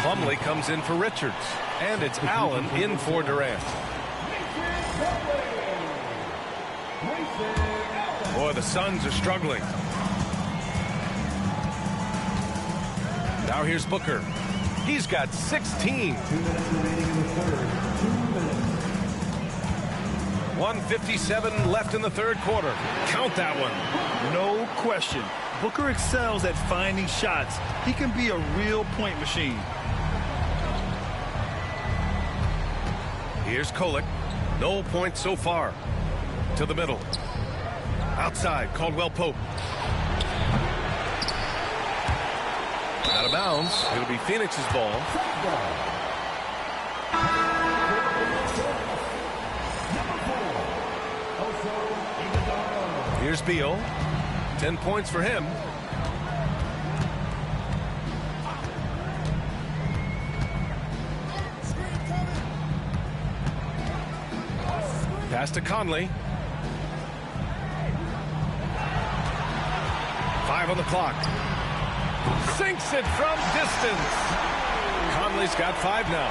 Plumlee comes in for Richards. And it's Allen in for Durant. Boy, the Suns are struggling. Now here's Booker. He's got 16. 1:57 left in the third quarter. Count that one. No question. Booker excels at finding shots. He can be a real point machine. Here's Kolek. No points so far. To the middle. Outside, Caldwell Pope. Out of bounds. It'll be Phoenix's ball. Here's Beal. 10 points for him. Pass to Conley. 5 on the clock. Sinks it from distance. Conley's got 5 now.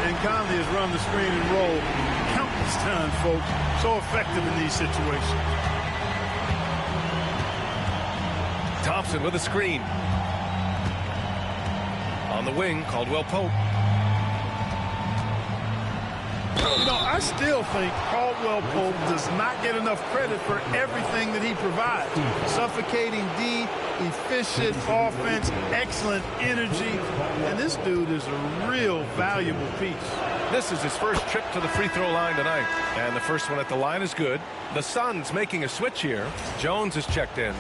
And Conley has run the screen and roll countless times, folks. So effective in these situations. Thompson with a screen. On the wing, Caldwell Pope. You know, I still think Caldwell Pope does not get enough credit for everything that he provides. Suffocating D, efficient offense, excellent energy. And this dude is a real valuable piece. This is his first trip to the free throw line tonight. And the first one at the line is good. The Suns making a switch here. Jones is checked in.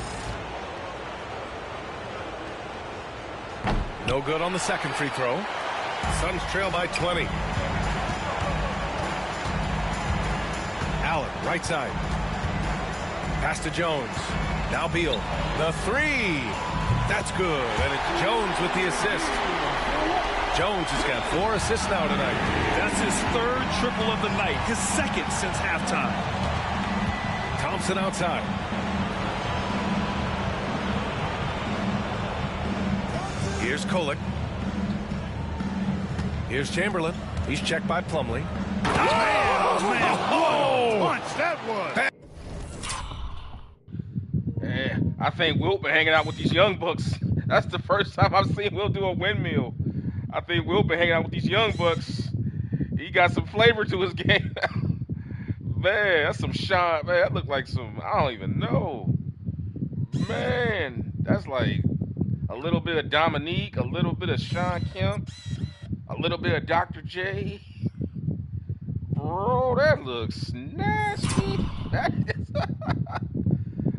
No good on the second free throw. Suns trail by 20. Allen, right side. Pass to Jones. Now Beal. The 3. That's good. And it's Jones with the assist. Jones has got 4 assists now tonight. That's his 3rd triple of the night. His 2nd since halftime. Thompson outside. Here's Kolek. Here's Chamberlain. He's checked by Plumlee. Oh, man. Whoa. Punch that was. Yeah, I think Wilt been hanging out with these young bucks. That's the first time I've seen Wilt do a windmill. I think Wilt been hanging out with these young bucks. He got some flavor to his game. Man, that's some shot. Man, that looked like some, I don't even know. Man, that's like a little bit of Dominique, a little bit of Sean Kemp, a little bit of Dr. J. Bro, that looks nasty.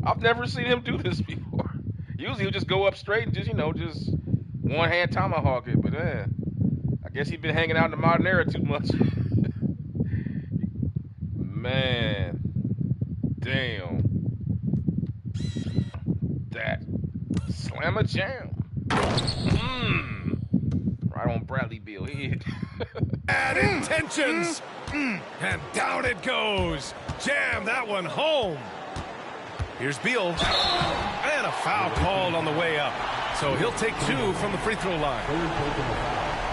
I've never seen him do this before. Usually he'll just go up straight and just, you know, just one-hand tomahawk it. But, man, I guess he's been hanging out in the modern era too much. Man. Damn. That. Slam a jam. Right on Bradley Beal. He hit. Bad intentions. And down it goes. Jam that one home. Here's Beal. And a foul called on the way up. So he'll take 2 from the free throw line.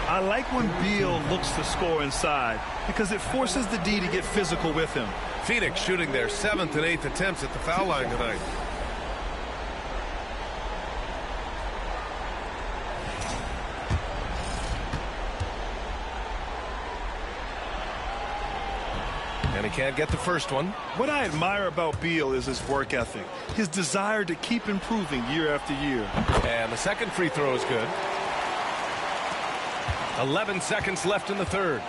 I like when Beal looks to score inside because it forces the D to get physical with him. Phoenix shooting their 7th and 8th attempts at the foul line tonight. And he can't get the first one. What I admire about Beal is his work ethic, his desire to keep improving year after year. And the second free throw is good. 11 seconds left in the third.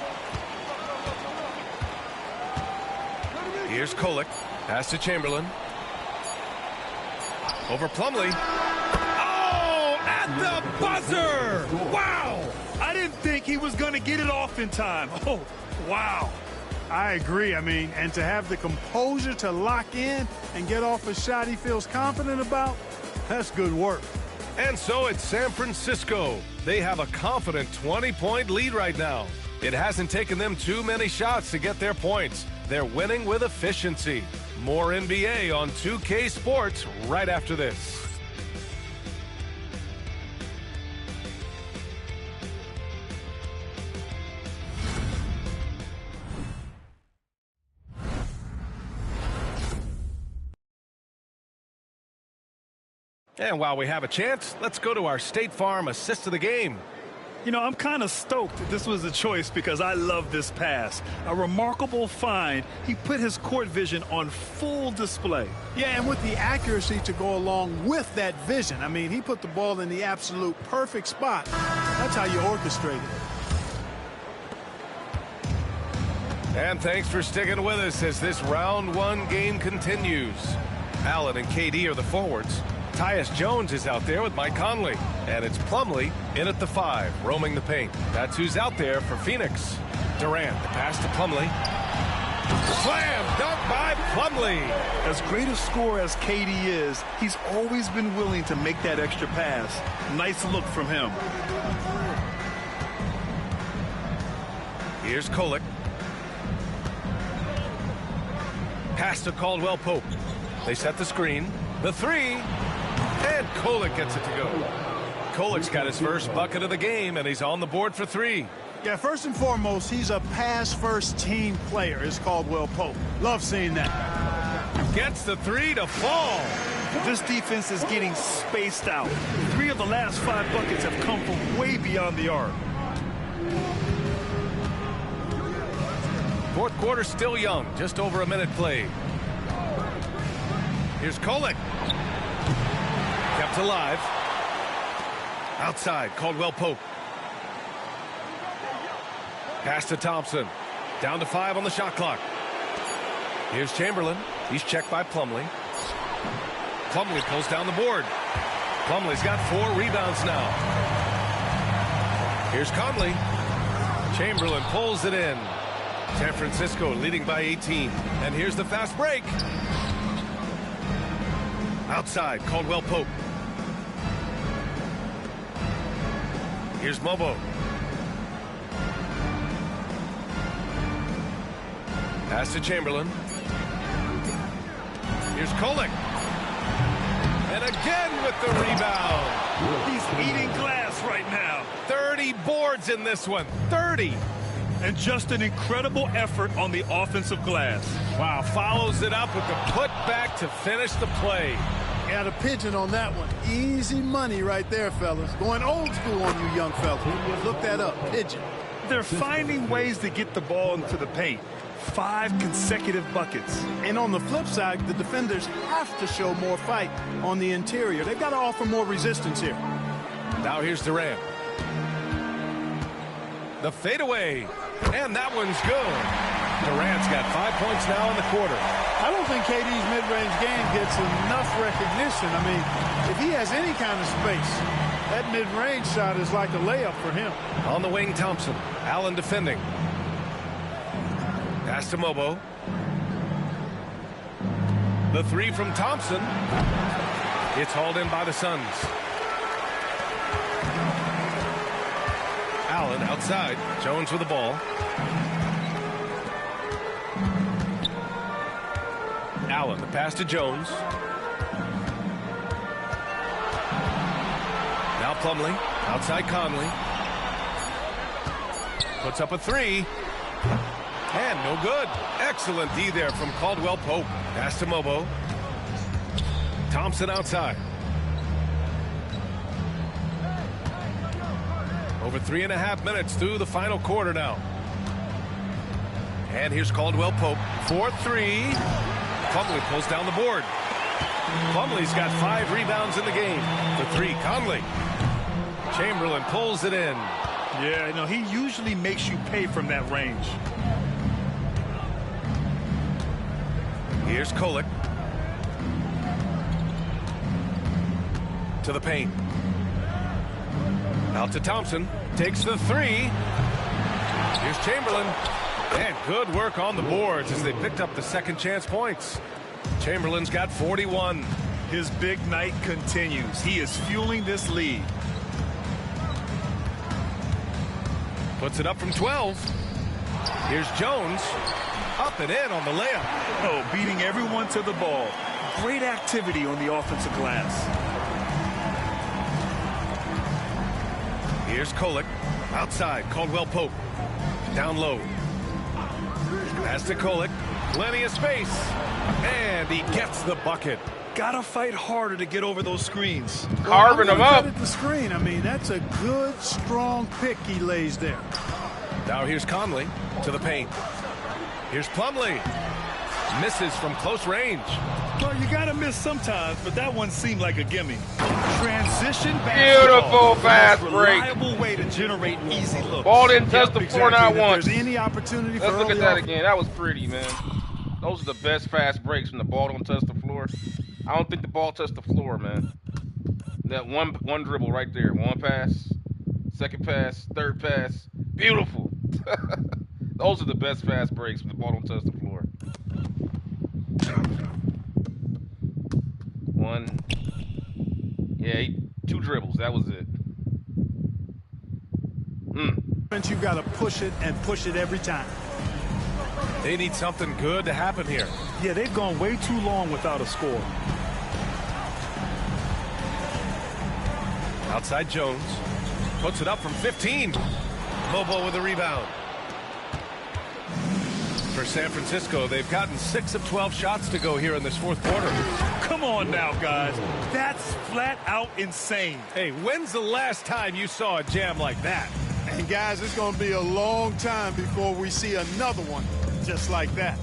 Here's Kolek. Pass to Chamberlain. Over Plumlee. Oh, at the buzzer! Wow! I didn't think he was going to get it off in time. Oh, wow. I agree. I mean, and to have the composure to lock in and get off a shot he feels confident about, that's good work. And so it's San Francisco. They have a confident 20-point lead right now. It hasn't taken them too many shots to get their points. They're winning with efficiency. More NBA on 2K Sports right after this. And while we have a chance, let's go to our State Farm assist of the game. You know, I'm kind of stoked this was a choice because I love this pass. A remarkable find. He put his court vision on full display. Yeah, and with the accuracy to go along with that vision. I mean, he put the ball in the absolute perfect spot. That's how you orchestrate it. And thanks for sticking with us as this round 1 game continues. Allen and KD are the forwards. Tyus Jones is out there with Mike Conley. And it's Plumlee in at the 5, roaming the paint. That's who's out there for Phoenix. Durant, the pass to Plumlee. Slam dunk by Plumlee. As great a scorer as KD is, he's always been willing to make that extra pass. Nice look from him. Here's Kolek. Pass to Caldwell Pope. They set the screen. The 3. And Kolek gets it to go. Kolek's got his first bucket of the game, and he's on the board for 3. Yeah, first and foremost, he's a pass-first team player, is Caldwell Pope. Love seeing that. Gets the 3 to fall. This defense is getting spaced out. 3 of the last 5 buckets have come from way beyond the arc. Fourth quarter still young, just over a minute played. Here's Kolek. Kept alive. Outside, Caldwell Pope. Pass to Thompson. Down to 5 on the shot clock. Here's Chamberlain. He's checked by Plumlee. Plumlee pulls down the board. Plumlee's got 4 rebounds now. Here's Conley. Chamberlain pulls it in. San Francisco leading by 18. And here's the fast break. Outside, Caldwell Pope. Here's Mobo. Pass to Chamberlain. Here's Kolek. And again with the rebound. He's eating glass right now. 30 boards in this one. 30. And just an incredible effort on the offensive glass. Wow, follows it up with the putback to finish the play. Yeah, the pigeon on that one. Easy money right there, fellas. Going old school on you young fellas. Look that up, pigeon. They're finding ways to get the ball into the paint. 5 consecutive buckets. And on the flip side, the defenders have to show more fight on the interior. They've got to offer more resistance here. Now here's Durant. The fadeaway. And that one's good. Durant's got 5 points now in the quarter. I don't think KD's mid-range game gets enough recognition. I mean, if he has any kind of space, that mid-range shot is like a layup for him. On the wing, Thompson. Allen defending. Pass to Mobo. The 3 from Thompson. It's hauled in by the Suns. Allen outside. Jones with the ball. Allen, the pass to Jones. Now Plumlee. Outside Conley. Puts up a 3. And no good. Excellent D there from Caldwell Pope. Pass to Mobo. Thompson outside. Over 3.5 minutes through the final quarter now. And here's Caldwell Pope. 4-3. Plumlee pulls down the board. Plumlee's got 5 rebounds in the game. The 3, Conley. Chamberlain pulls it in. Yeah, no, he usually makes you pay from that range. Here's Kolek. To the paint. Out to Thompson. Takes the 3. Here's Chamberlain. And good work on the boards as they picked up the second chance points. Chamberlain's got 41. His big night continues. He is fueling this lead. Puts it up from 12. Here's Jones. Up and in on the layup. Oh, beating everyone to the ball. Great activity on the offensive glass. Here's Kolek. Outside, Caldwell Pope. Down low. Pass to Kolek. Plenty of space. And he gets the bucket. Gotta fight harder to get over those screens. Carving them up. At the screen. I mean, that's a good, strong pick he lays there. Now here's Conley to the paint. Here's Plumlee. Misses from close range. Well, you gotta miss sometimes, but that one seemed like a gimme. Transition Beautiful fast break. Reliable way to generate easy looks. Ball didn't touch the floor not once. If there's any opportunity Let's for look at early that off- again. That was pretty, man. Those are the best fast breaks when the ball don't touch the floor. I don't think the ball touched the floor, man. That one dribble right there. One pass, second pass, third pass. Beautiful. Those are the best fast breaks when the ball don't touch the floor. One. Yeah, 2 dribbles. That was it. You've got to push it and push it every time. They need something good to happen here. Yeah, they've gone way too long without a score. Outside Jones. Puts it up from 15. Bobo with a rebound. For San Francisco, they've gotten 6 of 12 shots to go here in this fourth quarter. Come on now, guys. That's flat out insane. Hey, when's the last time you saw a jam like that? And guys, it's going to be a long time before we see another one just like that.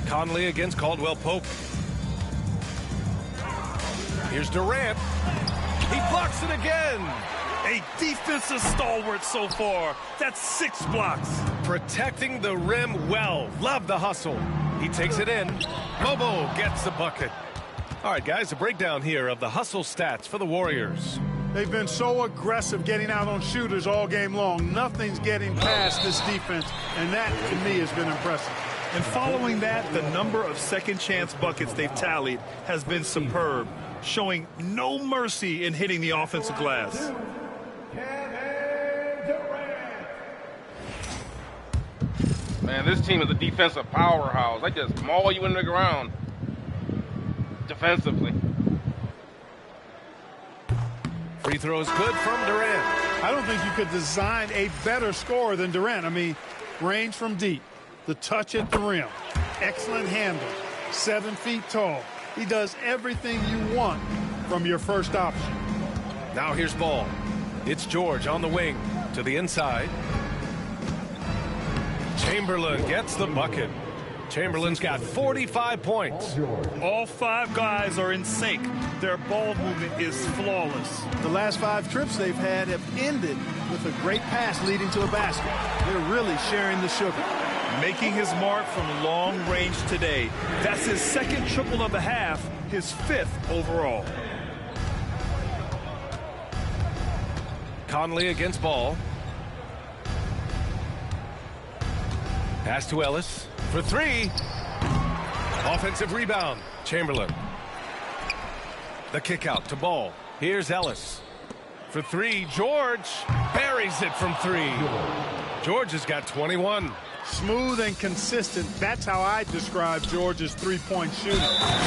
Conley against Caldwell Pope. Here's Durant. He blocks it again. A defensive stalwart so far. That's 6 blocks. Protecting the rim well. Love the hustle. He takes it in. Bobo gets the bucket. All right, guys, a breakdown here of the hustle stats for the Warriors. They've been so aggressive getting out on shooters all game long. Nothing's getting past this defense, and that, to me, has been impressive. And following that, the number of second chance buckets they've tallied has been superb, showing no mercy in hitting the offensive glass. Man, this team is a defensive powerhouse. They just maul you in the ground defensively. Free throw is good from Durant. I don't think you could design a better scorer than Durant. I mean, range from deep, the touch at the rim, excellent handle, 7 feet tall. He does everything you want from your first option. Now here's ball. It's George on the wing to the inside. Chamberlain gets the bucket. Chamberlain's got 45 points. All 5 guys are in sync. Their ball movement is flawless. The last 5 trips they've had have ended with a great pass leading to a basket. They're really sharing the sugar. Making his mark from long range today. That's his 2nd triple of the half, his 5th overall. Conley against ball. Pass to Ellis for 3. Offensive rebound. Chamberlain. The kick out to ball. Here's Ellis for 3. George buries it from 3. George has got 21. Smooth and consistent. That's how I describe George's three-point shooting.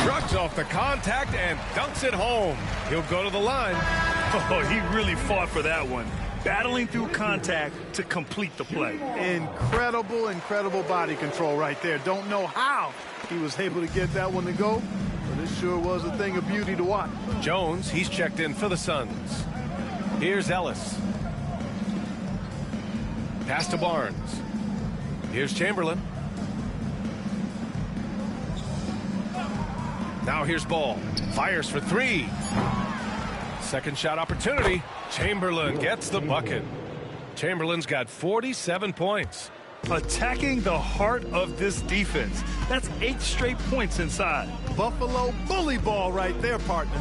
Shrugs off the contact and dunks it home. He'll go to the line. Oh, he really fought for that one. Battling through contact to complete the play. Incredible, incredible body control right there. Don't know how he was able to get that one to go, but it sure was a thing of beauty to watch. Jones, he's checked in for the Suns. Here's Ellis. Pass to Barnes. Here's Chamberlain. Now here's Ball. Fires for 3. Second shot opportunity. Chamberlain gets the bucket. Chamberlain's got 47 points. Attacking the heart of this defense. That's 8 straight points inside. Buffalo bully ball right there, partner.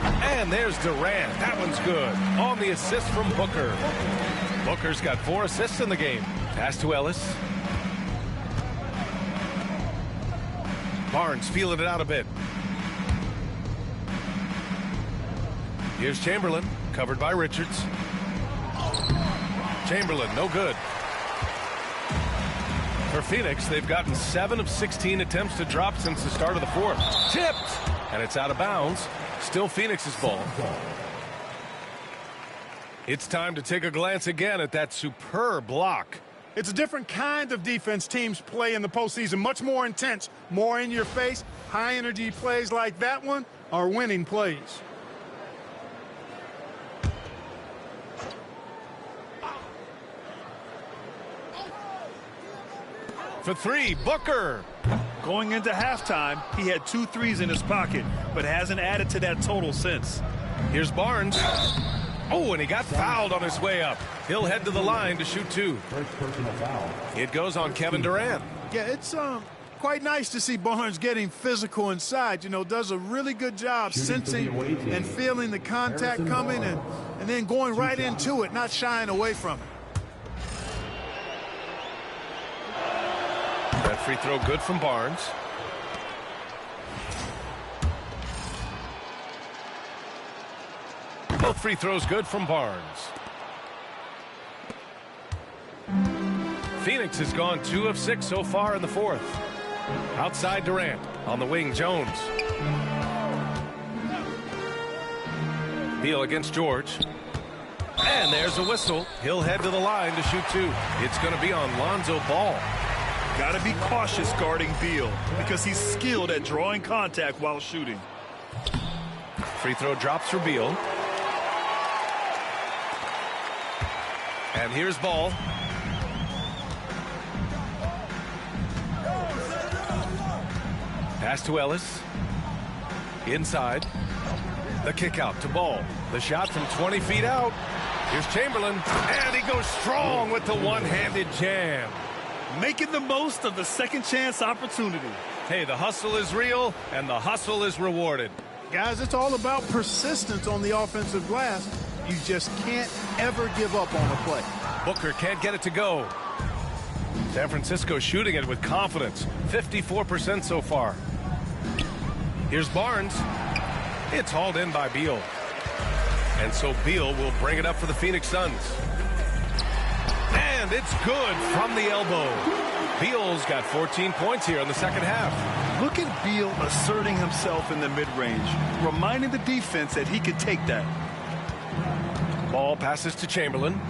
And there's Durant. That one's good. On the assist from Booker. Booker's got 4 assists in the game. Pass to Ellis. Barnes feeling it out a bit. Here's Chamberlain, covered by Richards. Chamberlain, no good. For Phoenix, they've gotten 7 of 16 attempts to drop since the start of the fourth. Tipped, and it's out of bounds. Still Phoenix's ball. It's time to take a glance again at that superb block. It's a different kind of defense teams play in the postseason. Much more intense, more in your face. High energy plays like that one are winning plays. For 3, Booker. Going into halftime, he had 2 threes in his pocket, but hasn't added to that total since. Here's Barnes. Oh, and he got fouled on his way up. He'll head to the line to shoot 2. First personal foul. It goes on Kevin Durant. Yeah, it's quite nice to see Barnes getting physical inside. You know, does a really good job sensing and feeling the contact coming and then going right into it, not shying away from it. That free throw good from Barnes. Both free throws good from Barnes. Phoenix has gone 2 of 6 so far in the fourth. Outside Durant. On the wing, Jones. Beal against George. And there's a whistle. He'll head to the line to shoot 2. It's going to be on Lonzo Ball. Got to be cautious guarding Beal because he's skilled at drawing contact while shooting. Free throw drops for Beal. And here's Ball. Pass to Ellis. Inside. The kick out to Ball. The shot from 20 feet out. Here's Chamberlain. And he goes strong with the one-handed jam. Making the most of the second chance opportunity. Hey, the hustle is real, and the hustle is rewarded. Guys, it's all about persistence on the offensive glass. You just can't ever give up on a play. Booker can't get it to go. San Francisco shooting it with confidence. 54% so far. Here's Barnes. It's hauled in by Beal. And so Beal will bring it up for the Phoenix Suns. And it's good from the elbow. Beal's got 14 points here in the second half. Look at Beal asserting himself in the mid-range, reminding the defense that he could take that. Ball passes to Chamberlain.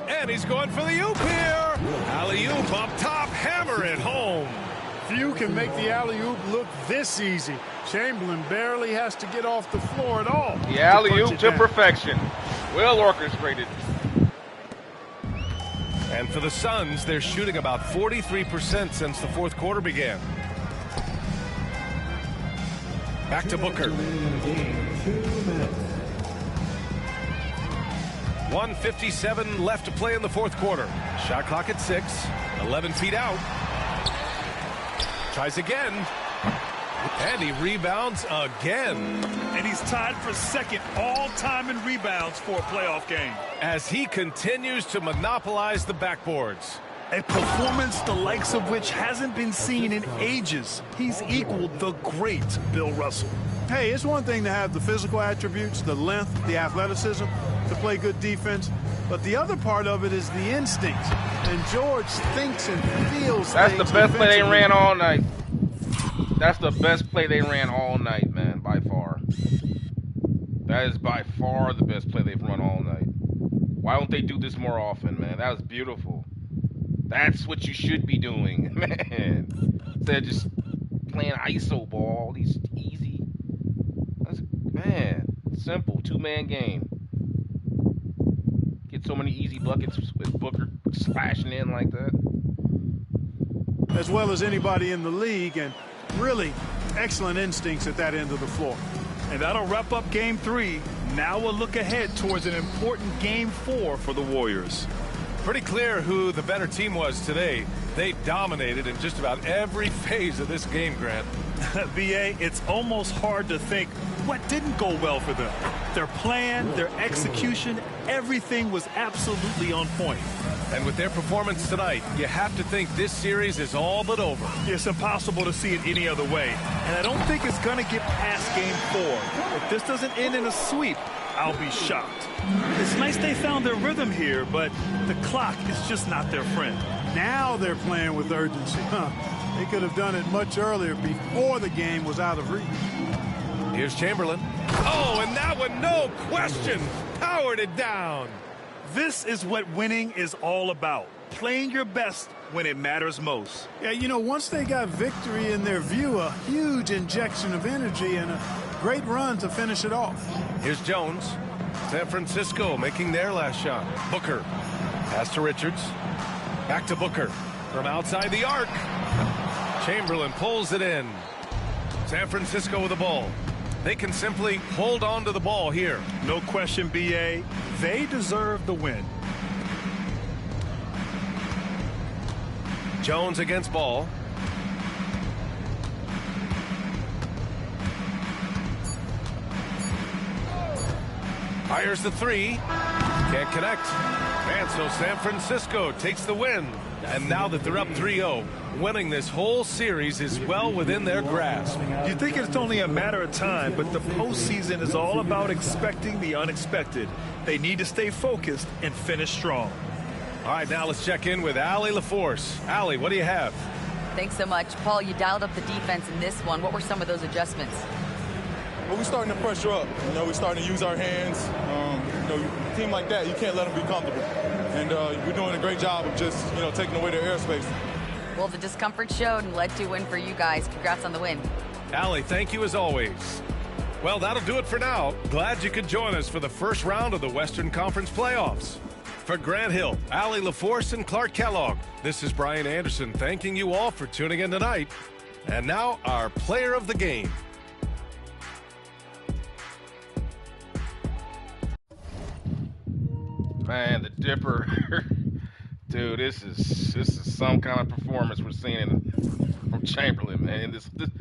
And he's going for the oop here. Alley-oop up top, hammer it home. Few can make the alley-oop look this easy. Chamberlain barely has to get off the floor at all. The alley-oop to perfection. Well orchestrated. And for the Suns, they're shooting about 43% since the fourth quarter began. Back to Booker. 1:57 left to play in the fourth quarter. Shot clock at 6. 11 feet out. Tries again. And he rebounds again. And he's tied for second all-time in rebounds for a playoff game. As he continues to monopolize the backboards. A performance the likes of which hasn't been seen in ages. He's equaled the great Bill Russell. Hey, it's one thing to have the physical attributes, the length, the athleticism, to play good defense. But the other part of it is the instincts. And George thinks and feels. That's the best play they ran all night. That's the best play they ran all night, man, by far. That is by far the best play they've run all night. Why don't they do this more often, man? That was beautiful. That's what you should be doing, man. Instead of just playing ISO ball, all these easy. That's, man, simple, two-man game. Get so many easy buckets with Booker slashing in like that. As well as anybody in the league, and really excellent instincts at that end of the floor. And that'll wrap up Game 3. Now we'll look ahead towards an important Game 4 for the Warriors. Pretty clear who the better team was today. They dominated in just about every phase of this game, Grant. VA, it's almost hard to think what didn't go well for them. Their plan, their execution, everything was absolutely on point. And with their performance tonight, you have to think this series is all but over. It's impossible to see it any other way. And I don't think it's going to get past Game 4. If this doesn't end in a sweep, I'll be shocked. It's nice they found their rhythm here, but the clock is just not their friend. Now they're playing with urgency. They could have done it much earlier before the game was out of reach. Here's Chamberlain. Oh, and that one, no question, powered it down. This is what winning is all about. Playing your best when it matters most. Yeah, you know, once they got victory in their view, a huge injection of energy and a great run to finish it off. Here's Jones. San Francisco making their last shot. Booker. Pass to Richards. Back to Booker. From outside the arc. Chamberlain pulls it in. San Francisco with the ball. They can simply hold on to the ball here. No question, BA. They deserve the win. Jones against ball. Fires the three. Can't connect. And so San Francisco takes the win. And now that they're up 3-0, winning this whole series is well within their grasp. You think it's only a matter of time, but the postseason is all about expecting the unexpected. They need to stay focused and finish strong. All right, now let's check in with Allie LaForce. Allie, what do you have? Thanks so much. Paul, you dialed up the defense in this one. What were some of those adjustments? Well, we're starting to pressure up. We're starting to use our hands. A team like that, you can't let them be comfortable. And we're doing a great job of just, taking away their airspace. Well, the discomfort showed and led to a win for you guys. Congrats on the win. Allie, thank you as always. Well, that'll do it for now. Glad you could join us for the first round of the Western Conference playoffs. For Grant Hill, Allie LaForce, and Clark Kellogg, this is Brian Anderson thanking you all for tuning in tonight. And now, our player of the game. Man, the Dipper. Dude, this is some kind of performance we're seeing from Chamberlain, man.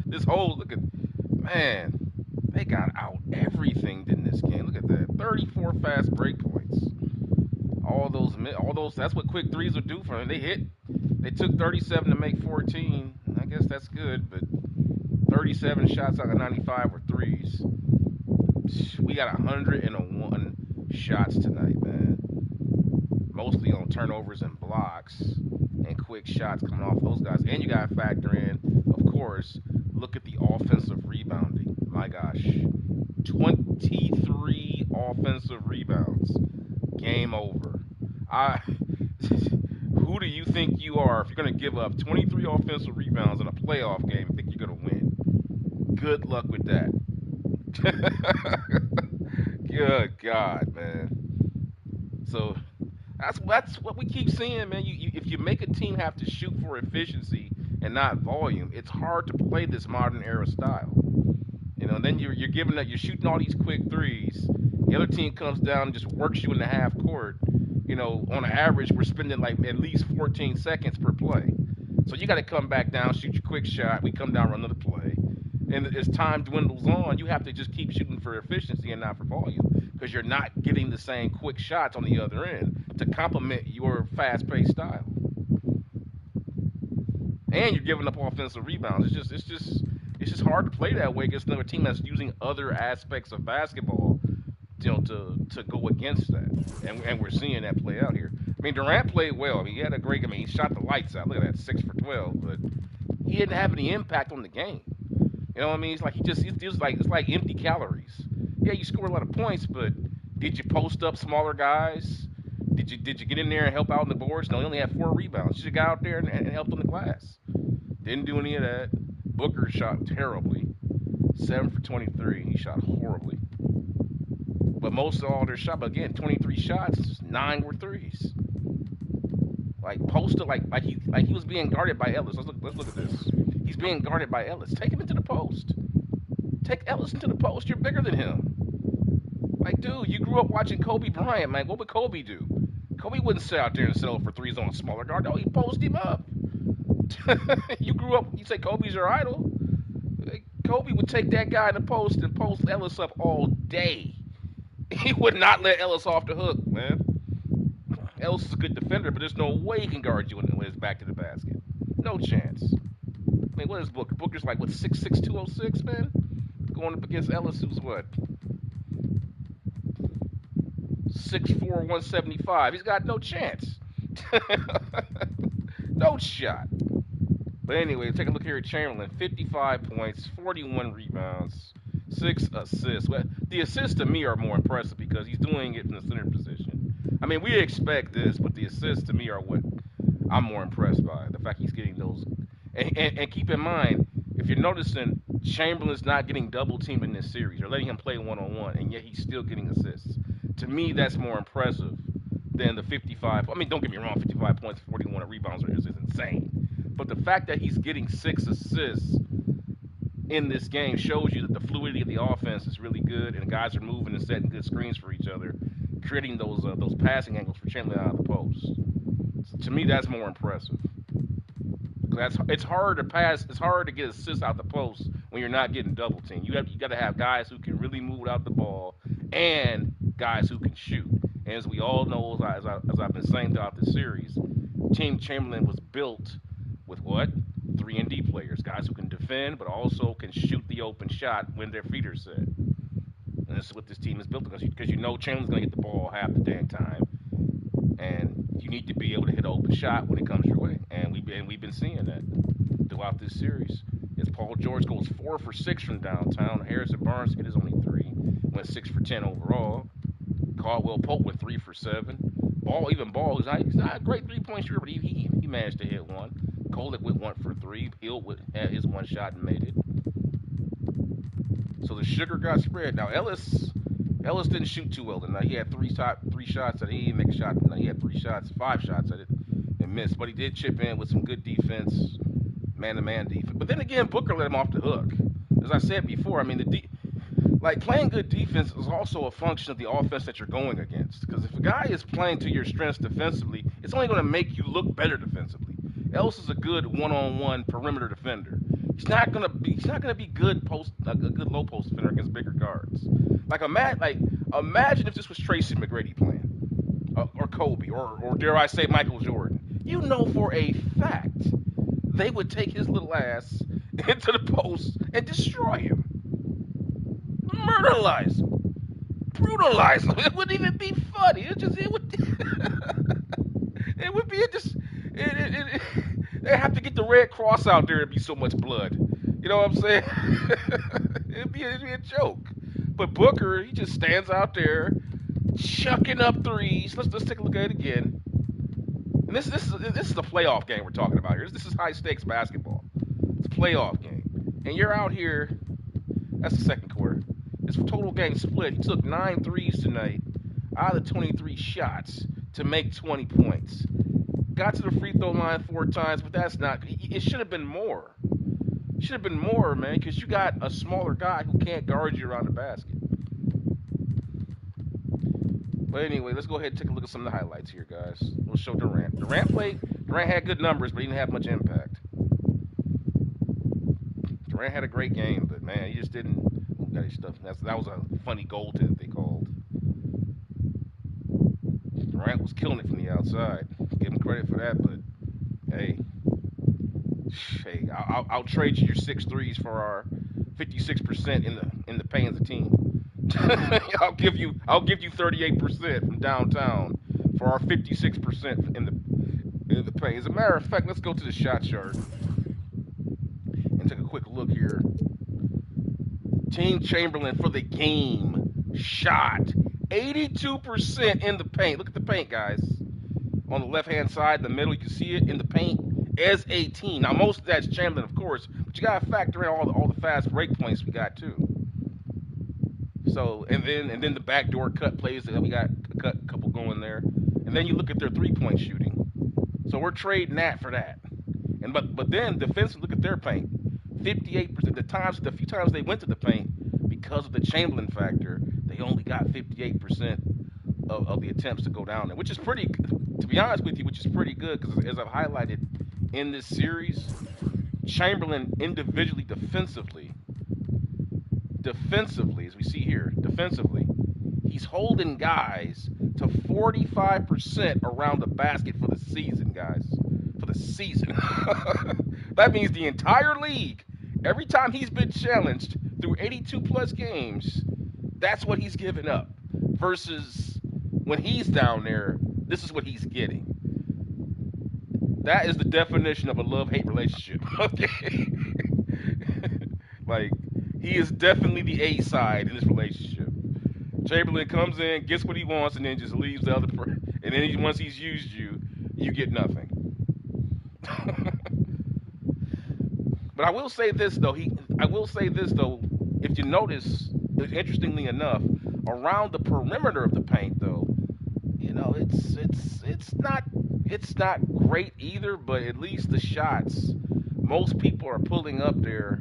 This whole, look at, man, they got out everything in this game. Look at that, 34 fast break points. All those, that's what quick threes would do for them. They hit. They took 37 to make 14. I guess that's good, but 37 shots out of 95 were threes. We got 101 shots tonight, man. Mostly on turnovers and blocks and quick shots coming off those guys. And you got to factor in, of course, look at the offensive rebounding. My gosh, 23 offensive rebounds. Game over. Who do you think you are if you're going to give up 23 offensive rebounds in a playoff game and think you're going to win? Good luck with that. Good God, man. So that's what we keep seeing, man. If you make a team have to shoot for efficiency and not volume, it's hard to play this modern era style. And then you're shooting all these quick threes. The other team comes down and just works you in the half court. On average, we're spending like at least 14 seconds per play. So you got to come back down, shoot your quick shot. We come down, run another play. And as time dwindles on, you have to just keep shooting for efficiency and not for volume because you're not getting the same quick shots on the other end to complement your fast-paced style. And you're giving up offensive rebounds. It's just hard to play that way against another team that's using other aspects of basketball, to go against that. And we're seeing that play out here. I mean, Durant played well. I mean, he had a great. I mean, he shot the lights out. Look at that, 6 for 12. But he didn't have any impact on the game. You know what I mean? It's like empty calories. Yeah, you scored a lot of points, but did you post up smaller guys? Did you get in there and help out on the boards? No, he only had 4 rebounds. You should got out there and helped on the glass. Didn't do any of that. Booker shot terribly. 7 for 23. He shot horribly. But most of all their shots, but again, 23 shots, 9 were threes. Like posted, like he was being guarded by Ellis. Let's look at this. He's being guarded by Ellis. Take him into the post. Take Ellis into the post. You're bigger than him. Like, dude, you grew up watching Kobe Bryant, man. What would Kobe do? Kobe wouldn't sit out there and settle for threes on a smaller guard. No, he posted him up. You grew up, you say Kobe's your idol. Kobe would take that guy in the post and post Ellis up all day. He would not let Ellis off the hook, man. Ellis is a good defender, but there's no way he can guard you when it's back to the basket. No chance. I mean, what is Booker? Booker's like, 6'6", 206, man? Going up against Ellis, who's what? 6'4", 175. He's got no chance. No shot. But anyway, take a look here at Chamberlain. 55 points, 41 rebounds, 6 assists. Well, the assists to me are more impressive because he's doing it in the center position. I mean, we expect this, but the assists to me are what I'm more impressed by. The fact he's getting those. And keep in mind, if you're noticing, Chamberlain's not getting double-teamed in this series. They're letting him play one-on-one, and yet he's still getting assists. To me, that's more impressive than the 55. I mean, don't get me wrong, 55 points, 41 rebounds is insane. But the fact that he's getting 6 assists in this game shows you that the fluidity of the offense is really good, and the guys are moving and setting good screens for each other, creating those passing angles for Chamberlain out of the post. So to me, that's more impressive. It's hard to pass. It's hard to get assists out the post when you're not getting double teamed. You got to have guys who can really move out the ball and guys who can shoot. And as we all know, as I've been saying throughout this series, Team Chamberlain was built with what? 3 and D players, guys who can defend but also can shoot the open shot when their feet are set. And this is what this team is built because you know Chamberlain's going to get the ball half the damn time, and you need to be able to hit an open shot when it comes your way. And we've been seeing that throughout this series. As Paul George goes 4 for 6 from downtown, Harrison Barnes hit his only 3, went 6 for 10 overall. Caldwell Pope went 3 for 7. Ball, he's not a great 3-point shooter, but he managed to hit one. Kolek went 1 for 3. Hill had his one shot and made it. So the sugar got spread. Now Ellis didn't shoot too well tonight. He had 3 shots that he didn't make a shot. He had 5 shots at it and missed. But he did chip in with some good defense, man-to-man defense. But then again, Booker let him off the hook. As I said before, I mean playing good defense is also a function of the offense that you're going against. Because if a guy is playing to your strengths defensively, it's only going to make you look better defensively. Ellis is a good one-on-one perimeter defender. He's not gonna be good a good low post defender against bigger guards. Imagine if this was Tracy McGrady playing, or Kobe, or dare I say Michael Jordan. You know for a fact they would take his little ass into the post and destroy him, murderize him, brutalize him. It wouldn't even be funny. It would be just. They have to get the Red Cross out there. It'd be so much blood. You know what I'm saying? it'd be a joke. But Booker, he just stands out there, chucking up threes. Let's take a look at it again. And this is a playoff game we're talking about here. This is high stakes basketball. It's a playoff game, and you're out here. That's the second quarter. It's total game split. He took 9 threes tonight out of the 23 shots to make 20 points. Got to the free throw line 4 times, but that's not. It should have been more. It should have been more, man, because you got a smaller guy who can't guard you around the basket. But anyway, let's go ahead and take a look at some of the highlights here, guys. We'll show Durant. Durant had good numbers, but he didn't have much impact. Durant had a great game, but man, he just didn't. Got his stuff. That was a funny goal that they called. Durant was killing it from the outside. Give him credit for that, but hey, I'll trade you your 6 threes for our 56% in the paint as a team. I'll give you 38% from downtown for our 56% in the paint. As a matter of fact, let's go to the shot chart and take a quick look here. Team Chamberlain for the game shot 82% in the paint. Look at the paint, guys. On the left-hand side, the middle, you can see it in the paint as a team. Now, most of that's Chamberlain, of course, but you got to factor in all the fast break points we got, too. So, and then the backdoor cut plays that we got a couple going there. And then you look at their three-point shooting. So we're trading that for that. And but then defensively, look at their paint. 58%. The few times they went to the paint, because of the Chamberlain factor, they only got 58% of the attempts to go down there, which is pretty, to be honest with you, which is pretty good, because as I've highlighted in this series, Chamberlain individually defensively, as we see here, defensively, he's holding guys to 45% around the basket for the season, guys. For the season. That means the entire league, every time he's been challenged through 82-plus games, that's what he's given up. Versus when he's down there, this is what he's getting. That is the definition of a love-hate relationship. Okay? Like, he is definitely the A side in this relationship. Chamberlain comes in, gets what he wants, and then just leaves the other person. And then once he's used you, you get nothing. But I will say this though. If you notice, interestingly enough, around the perimeter of the paint, though, you know, it's not great either. But at least the shots, most people are pulling up there,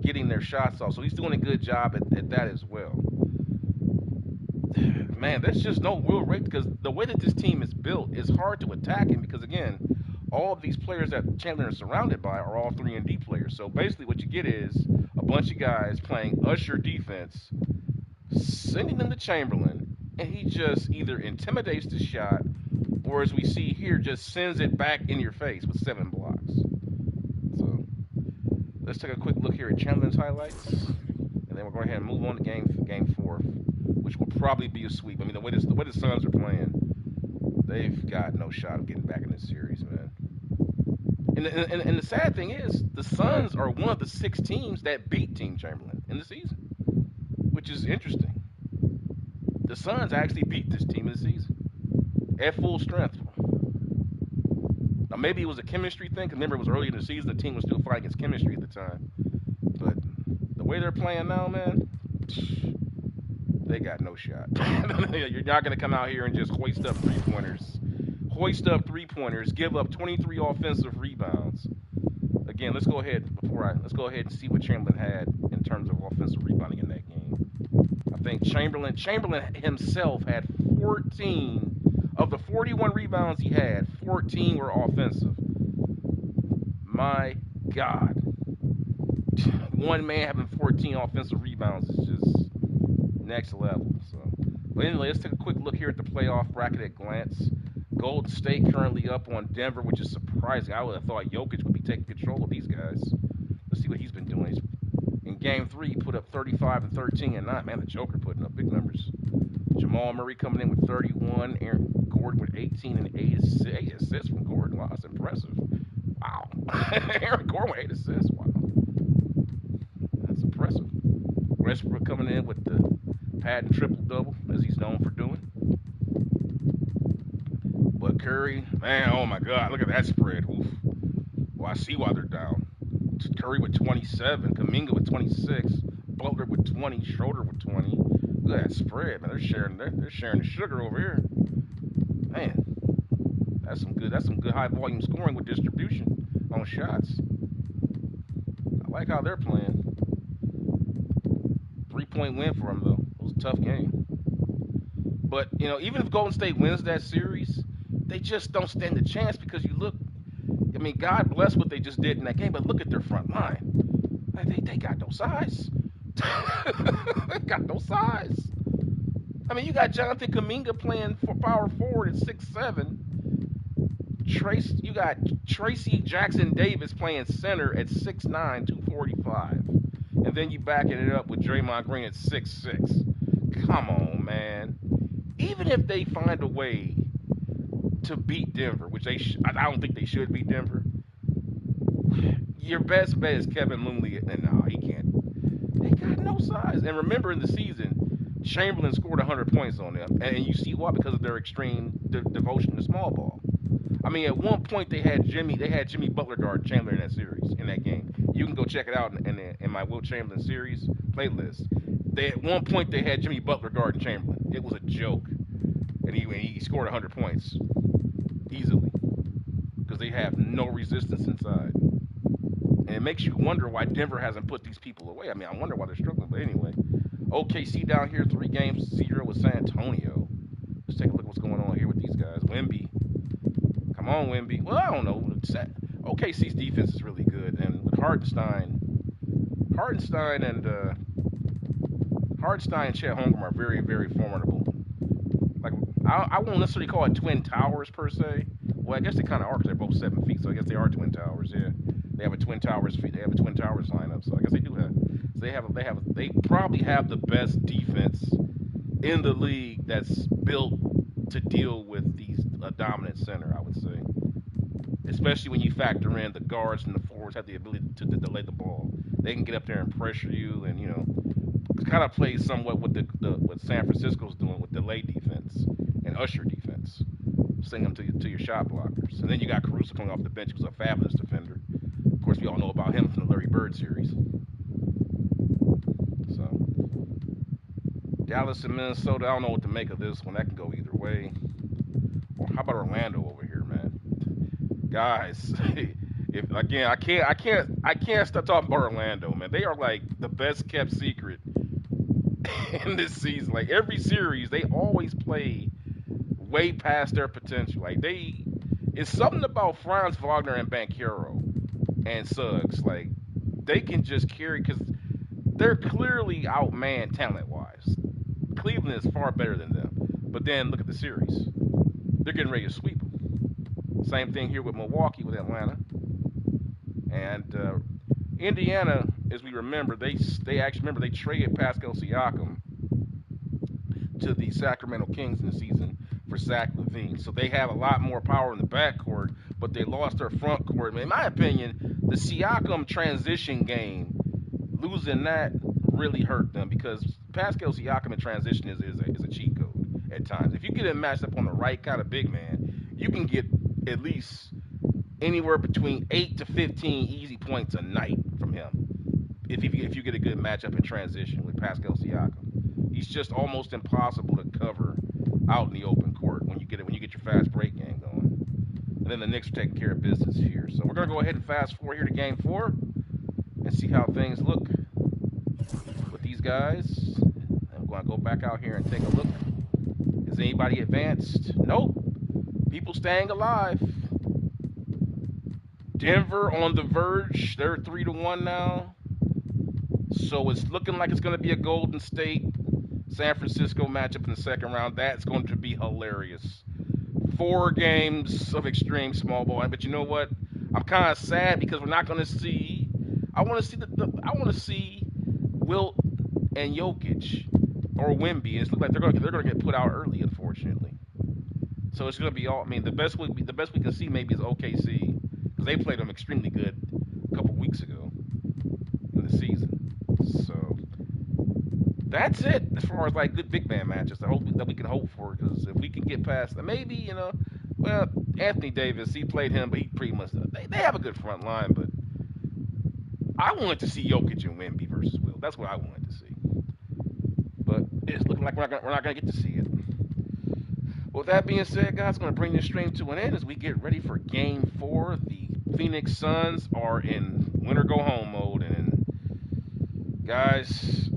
getting their shots off. So he's doing a good job at that as well. Man, there's just no real rate, because the way that this team is built, it's hard to attack him, because again, all of these players that Chamberlain is surrounded by are all 3-and-D players. So basically what you get is a bunch of guys playing usher defense, sending them to Chamberlain, and he just either intimidates the shot or, as we see here, just sends it back in your face with 7 blocks. So let's take a quick look here at Chamberlain's highlights, and then we'll go ahead and move on to game 4, which will probably be a sweep. I mean, the way the Suns are playing, they've got no shot of getting back in this series, man. And the sad thing is, the Suns are one of the 6 teams that beat Team Chamberlain in the season, which is interesting. The Suns actually beat this team in the season at full strength. Now, maybe it was a chemistry thing, because remember, it was early in the season. The team was still fighting against chemistry at the time. But the way they're playing now, man, they got no shot. You're not going to come out here and just hoist up three-pointers, give up 23 offensive rebounds. Again, let's go ahead and see what Chamberlain had in terms of offensive rebounding in that game. I think Chamberlain himself had 14 of the 41 rebounds he had. 14 were offensive. My God, one man having 14 offensive rebounds is just next level. So, but anyway, let's take a quick look here at the playoff bracket at glance. Golden State currently up on Denver, which is surprising. I would have thought Jokic would be taking control of these guys. Let's see what he's been doing. In Game 3, he put up 35 and 13 and 9. Man, the Joker putting up big numbers. Jamal Murray coming in with 31. Aaron Gordon with 18 and 8 assists from Gordon. Wow, that's impressive. Wow. Aaron Gordon with 8 assists. Wow. That's impressive. Westbrook coming in with the pad and triple-double, as he's known for doing. But Curry, man, oh my God, look at that spread. Oof. Well, I see why they're down. Curry with 27, Kuminga with 26, Butler with 20, Schroeder with 20. Look at that spread, man. They're sharing the sugar over here. Man, that's some good high volume scoring with distribution on shots. I like how they're playing. 3-point win for them, though. It was a tough game. But, you know, even if Golden State wins that series, they just don't stand a chance, because you look, I mean, God bless what they just did in that game, but look at their front line. Like, they got no size. They got no size. I mean, you got Jonathan Kuminga playing for power forward at 6'7". You got Tracy Jackson Davis playing center at 6'9", 245. And then you backing it up with Draymond Green at 6'6". Come on, man. Even if they find a way to beat Denver, which I don't think they should beat Denver, your best bet is Kevin Looney, and no, he can't. They got no size. And remember, in the season, Chamberlain scored 100 points on them, and you see why, because of their extreme devotion to small ball. I mean, at one point they had Jimmy Butler guard Chamberlain in that series, in that game. You can go check it out in my Wilt Chamberlain series playlist. At one point they had Jimmy Butler guarding Chamberlain. It was a joke, and he scored 100 points easily, because they have no resistance inside. And it makes you wonder why Denver hasn't put these people away. I mean, I wonder why they're struggling. But anyway, OKC down here 3-0 with San Antonio. Let's take a look at what's going on here with these guys. Wemby. Come on, Wemby. Well, I don't know. OKC's defense is really good. And with Hartenstein and Chet Holmgren are very, very formidable. Like, I won't necessarily call it twin towers per se. Well, I guess they kind of are, because they're both 7 feet. So I guess they are twin towers. Yeah, they have a twin towers lineup. So I guess they do have. So they probably have the best defense in the league that's built to deal with a dominant center, I would say. Especially when you factor in the guards and the forwards have the ability to delay the ball. They can get up there and pressure you, and, you know, kind of plays somewhat what what San Francisco's doing with delay defense and usher defense, send them to your shot blockers. And then you got Caruso coming off the bench, who's a fabulous defender. Of course, we all know about him from the Larry Bird series. So Dallas and Minnesota, I don't know what to make of this one. That can go either way. Or how about Orlando over here, man? Guys, I can't stop talking about Orlando, man. They are like the best kept secret in this season. Like, every series, they always play way past their potential. Like, It's something about Franz Wagner and Banchero and Suggs. Like, they can just carry because they're clearly outmanned talent-wise. Cleveland is far better than them. But then look at the series. They're getting ready to sweep them. Same thing here with Milwaukee, with Atlanta. And Indiana, as we remember, they traded Pascal Siakam to the Sacramento Kings in the season for Zach LaVine. So they have a lot more power in the backcourt, but they lost their front court. In my opinion, the Siakam transition game, losing that really hurt them because Pascal Siakam in transition is a cheat code at times. If you get him matched up on the right kind of big man, you can get at least anywhere between 8 to 15 easy points a night from him if you get a good matchup in transition with Pascal Siakam. He's just almost impossible to cover out in the open court when you get your fast break game going. And then the Knicks are taking care of business here. So we're going to go ahead and fast forward here to Game 4 and see how things look with these guys. I'm going to go back out here and take a look. Is anybody advanced? Nope. People staying alive. Denver on the verge. They're 3-1 now. So it's looking like it's going to be a Golden State San Francisco matchup in the second round. That's going to be hilarious. 4 games of extreme small ball. But you know what? I'm kind of sad because we're not going to see. I want to see Wilt and Jokic or Wemby. And it's look like they're going to get put out early, unfortunately. So it's going to be all. I mean, the best we can see maybe is OKC because they played them extremely good a couple weeks ago in the season. So that's it as far as like good big man matches that we can hope for. Because if we can get past that, maybe well, Anthony Davis, he played him, but he pretty much they have a good front line. But I wanted to see Jokic and Wemby versus Will. That's what I wanted to see. But it's looking like we're not going to get to see it. With that being said, guys, I'm going to bring this stream to an end as we get ready for Game 4. The Phoenix Suns are in winner go home mode, and guys,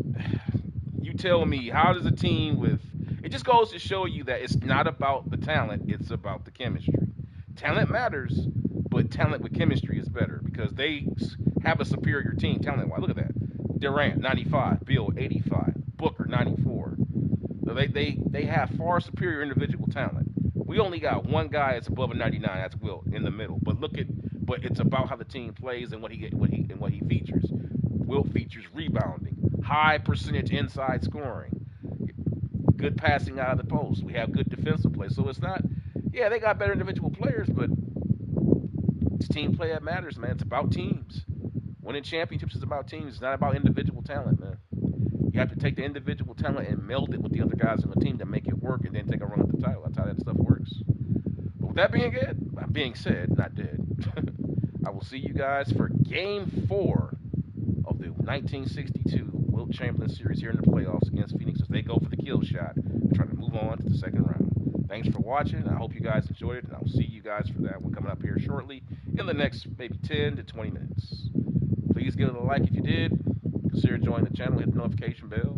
you tell me, how does a team with it just goes to show you that it's not about the talent, it's about the chemistry. Talent matters, but talent with chemistry is better because they have a superior team talent-wise. Look at that. Durant, 95. Bill, 85. Booker, 94. So they have far superior individual talent. We only got one guy that's above a 99. That's Wilt in the middle. But it's about how the team plays and what he features. Wilt features rebounding, high percentage inside scoring, good passing out of the post. We have good defensive play. So it's not, yeah, they got better individual players, but it's team play that matters, man. It's about teams. Winning championships is about teams. It's not about individual talent, man. You have to take the individual talent and meld it with the other guys on the team to make it work and then take a run at the title. That's how that stuff works. But with that being said, not dead, I will see you guys for Game 4 of the 1962 Wilt Chamberlain series here in the playoffs against Phoenix as they go for the kill shot and try to move on to the second round. Thanks for watching. I hope you guys enjoyed it, and I'll see you guys for that one coming up here shortly in the next maybe 10 to 20 minutes. Please give it a like if you did. Consider joining the channel, hit the notification bell.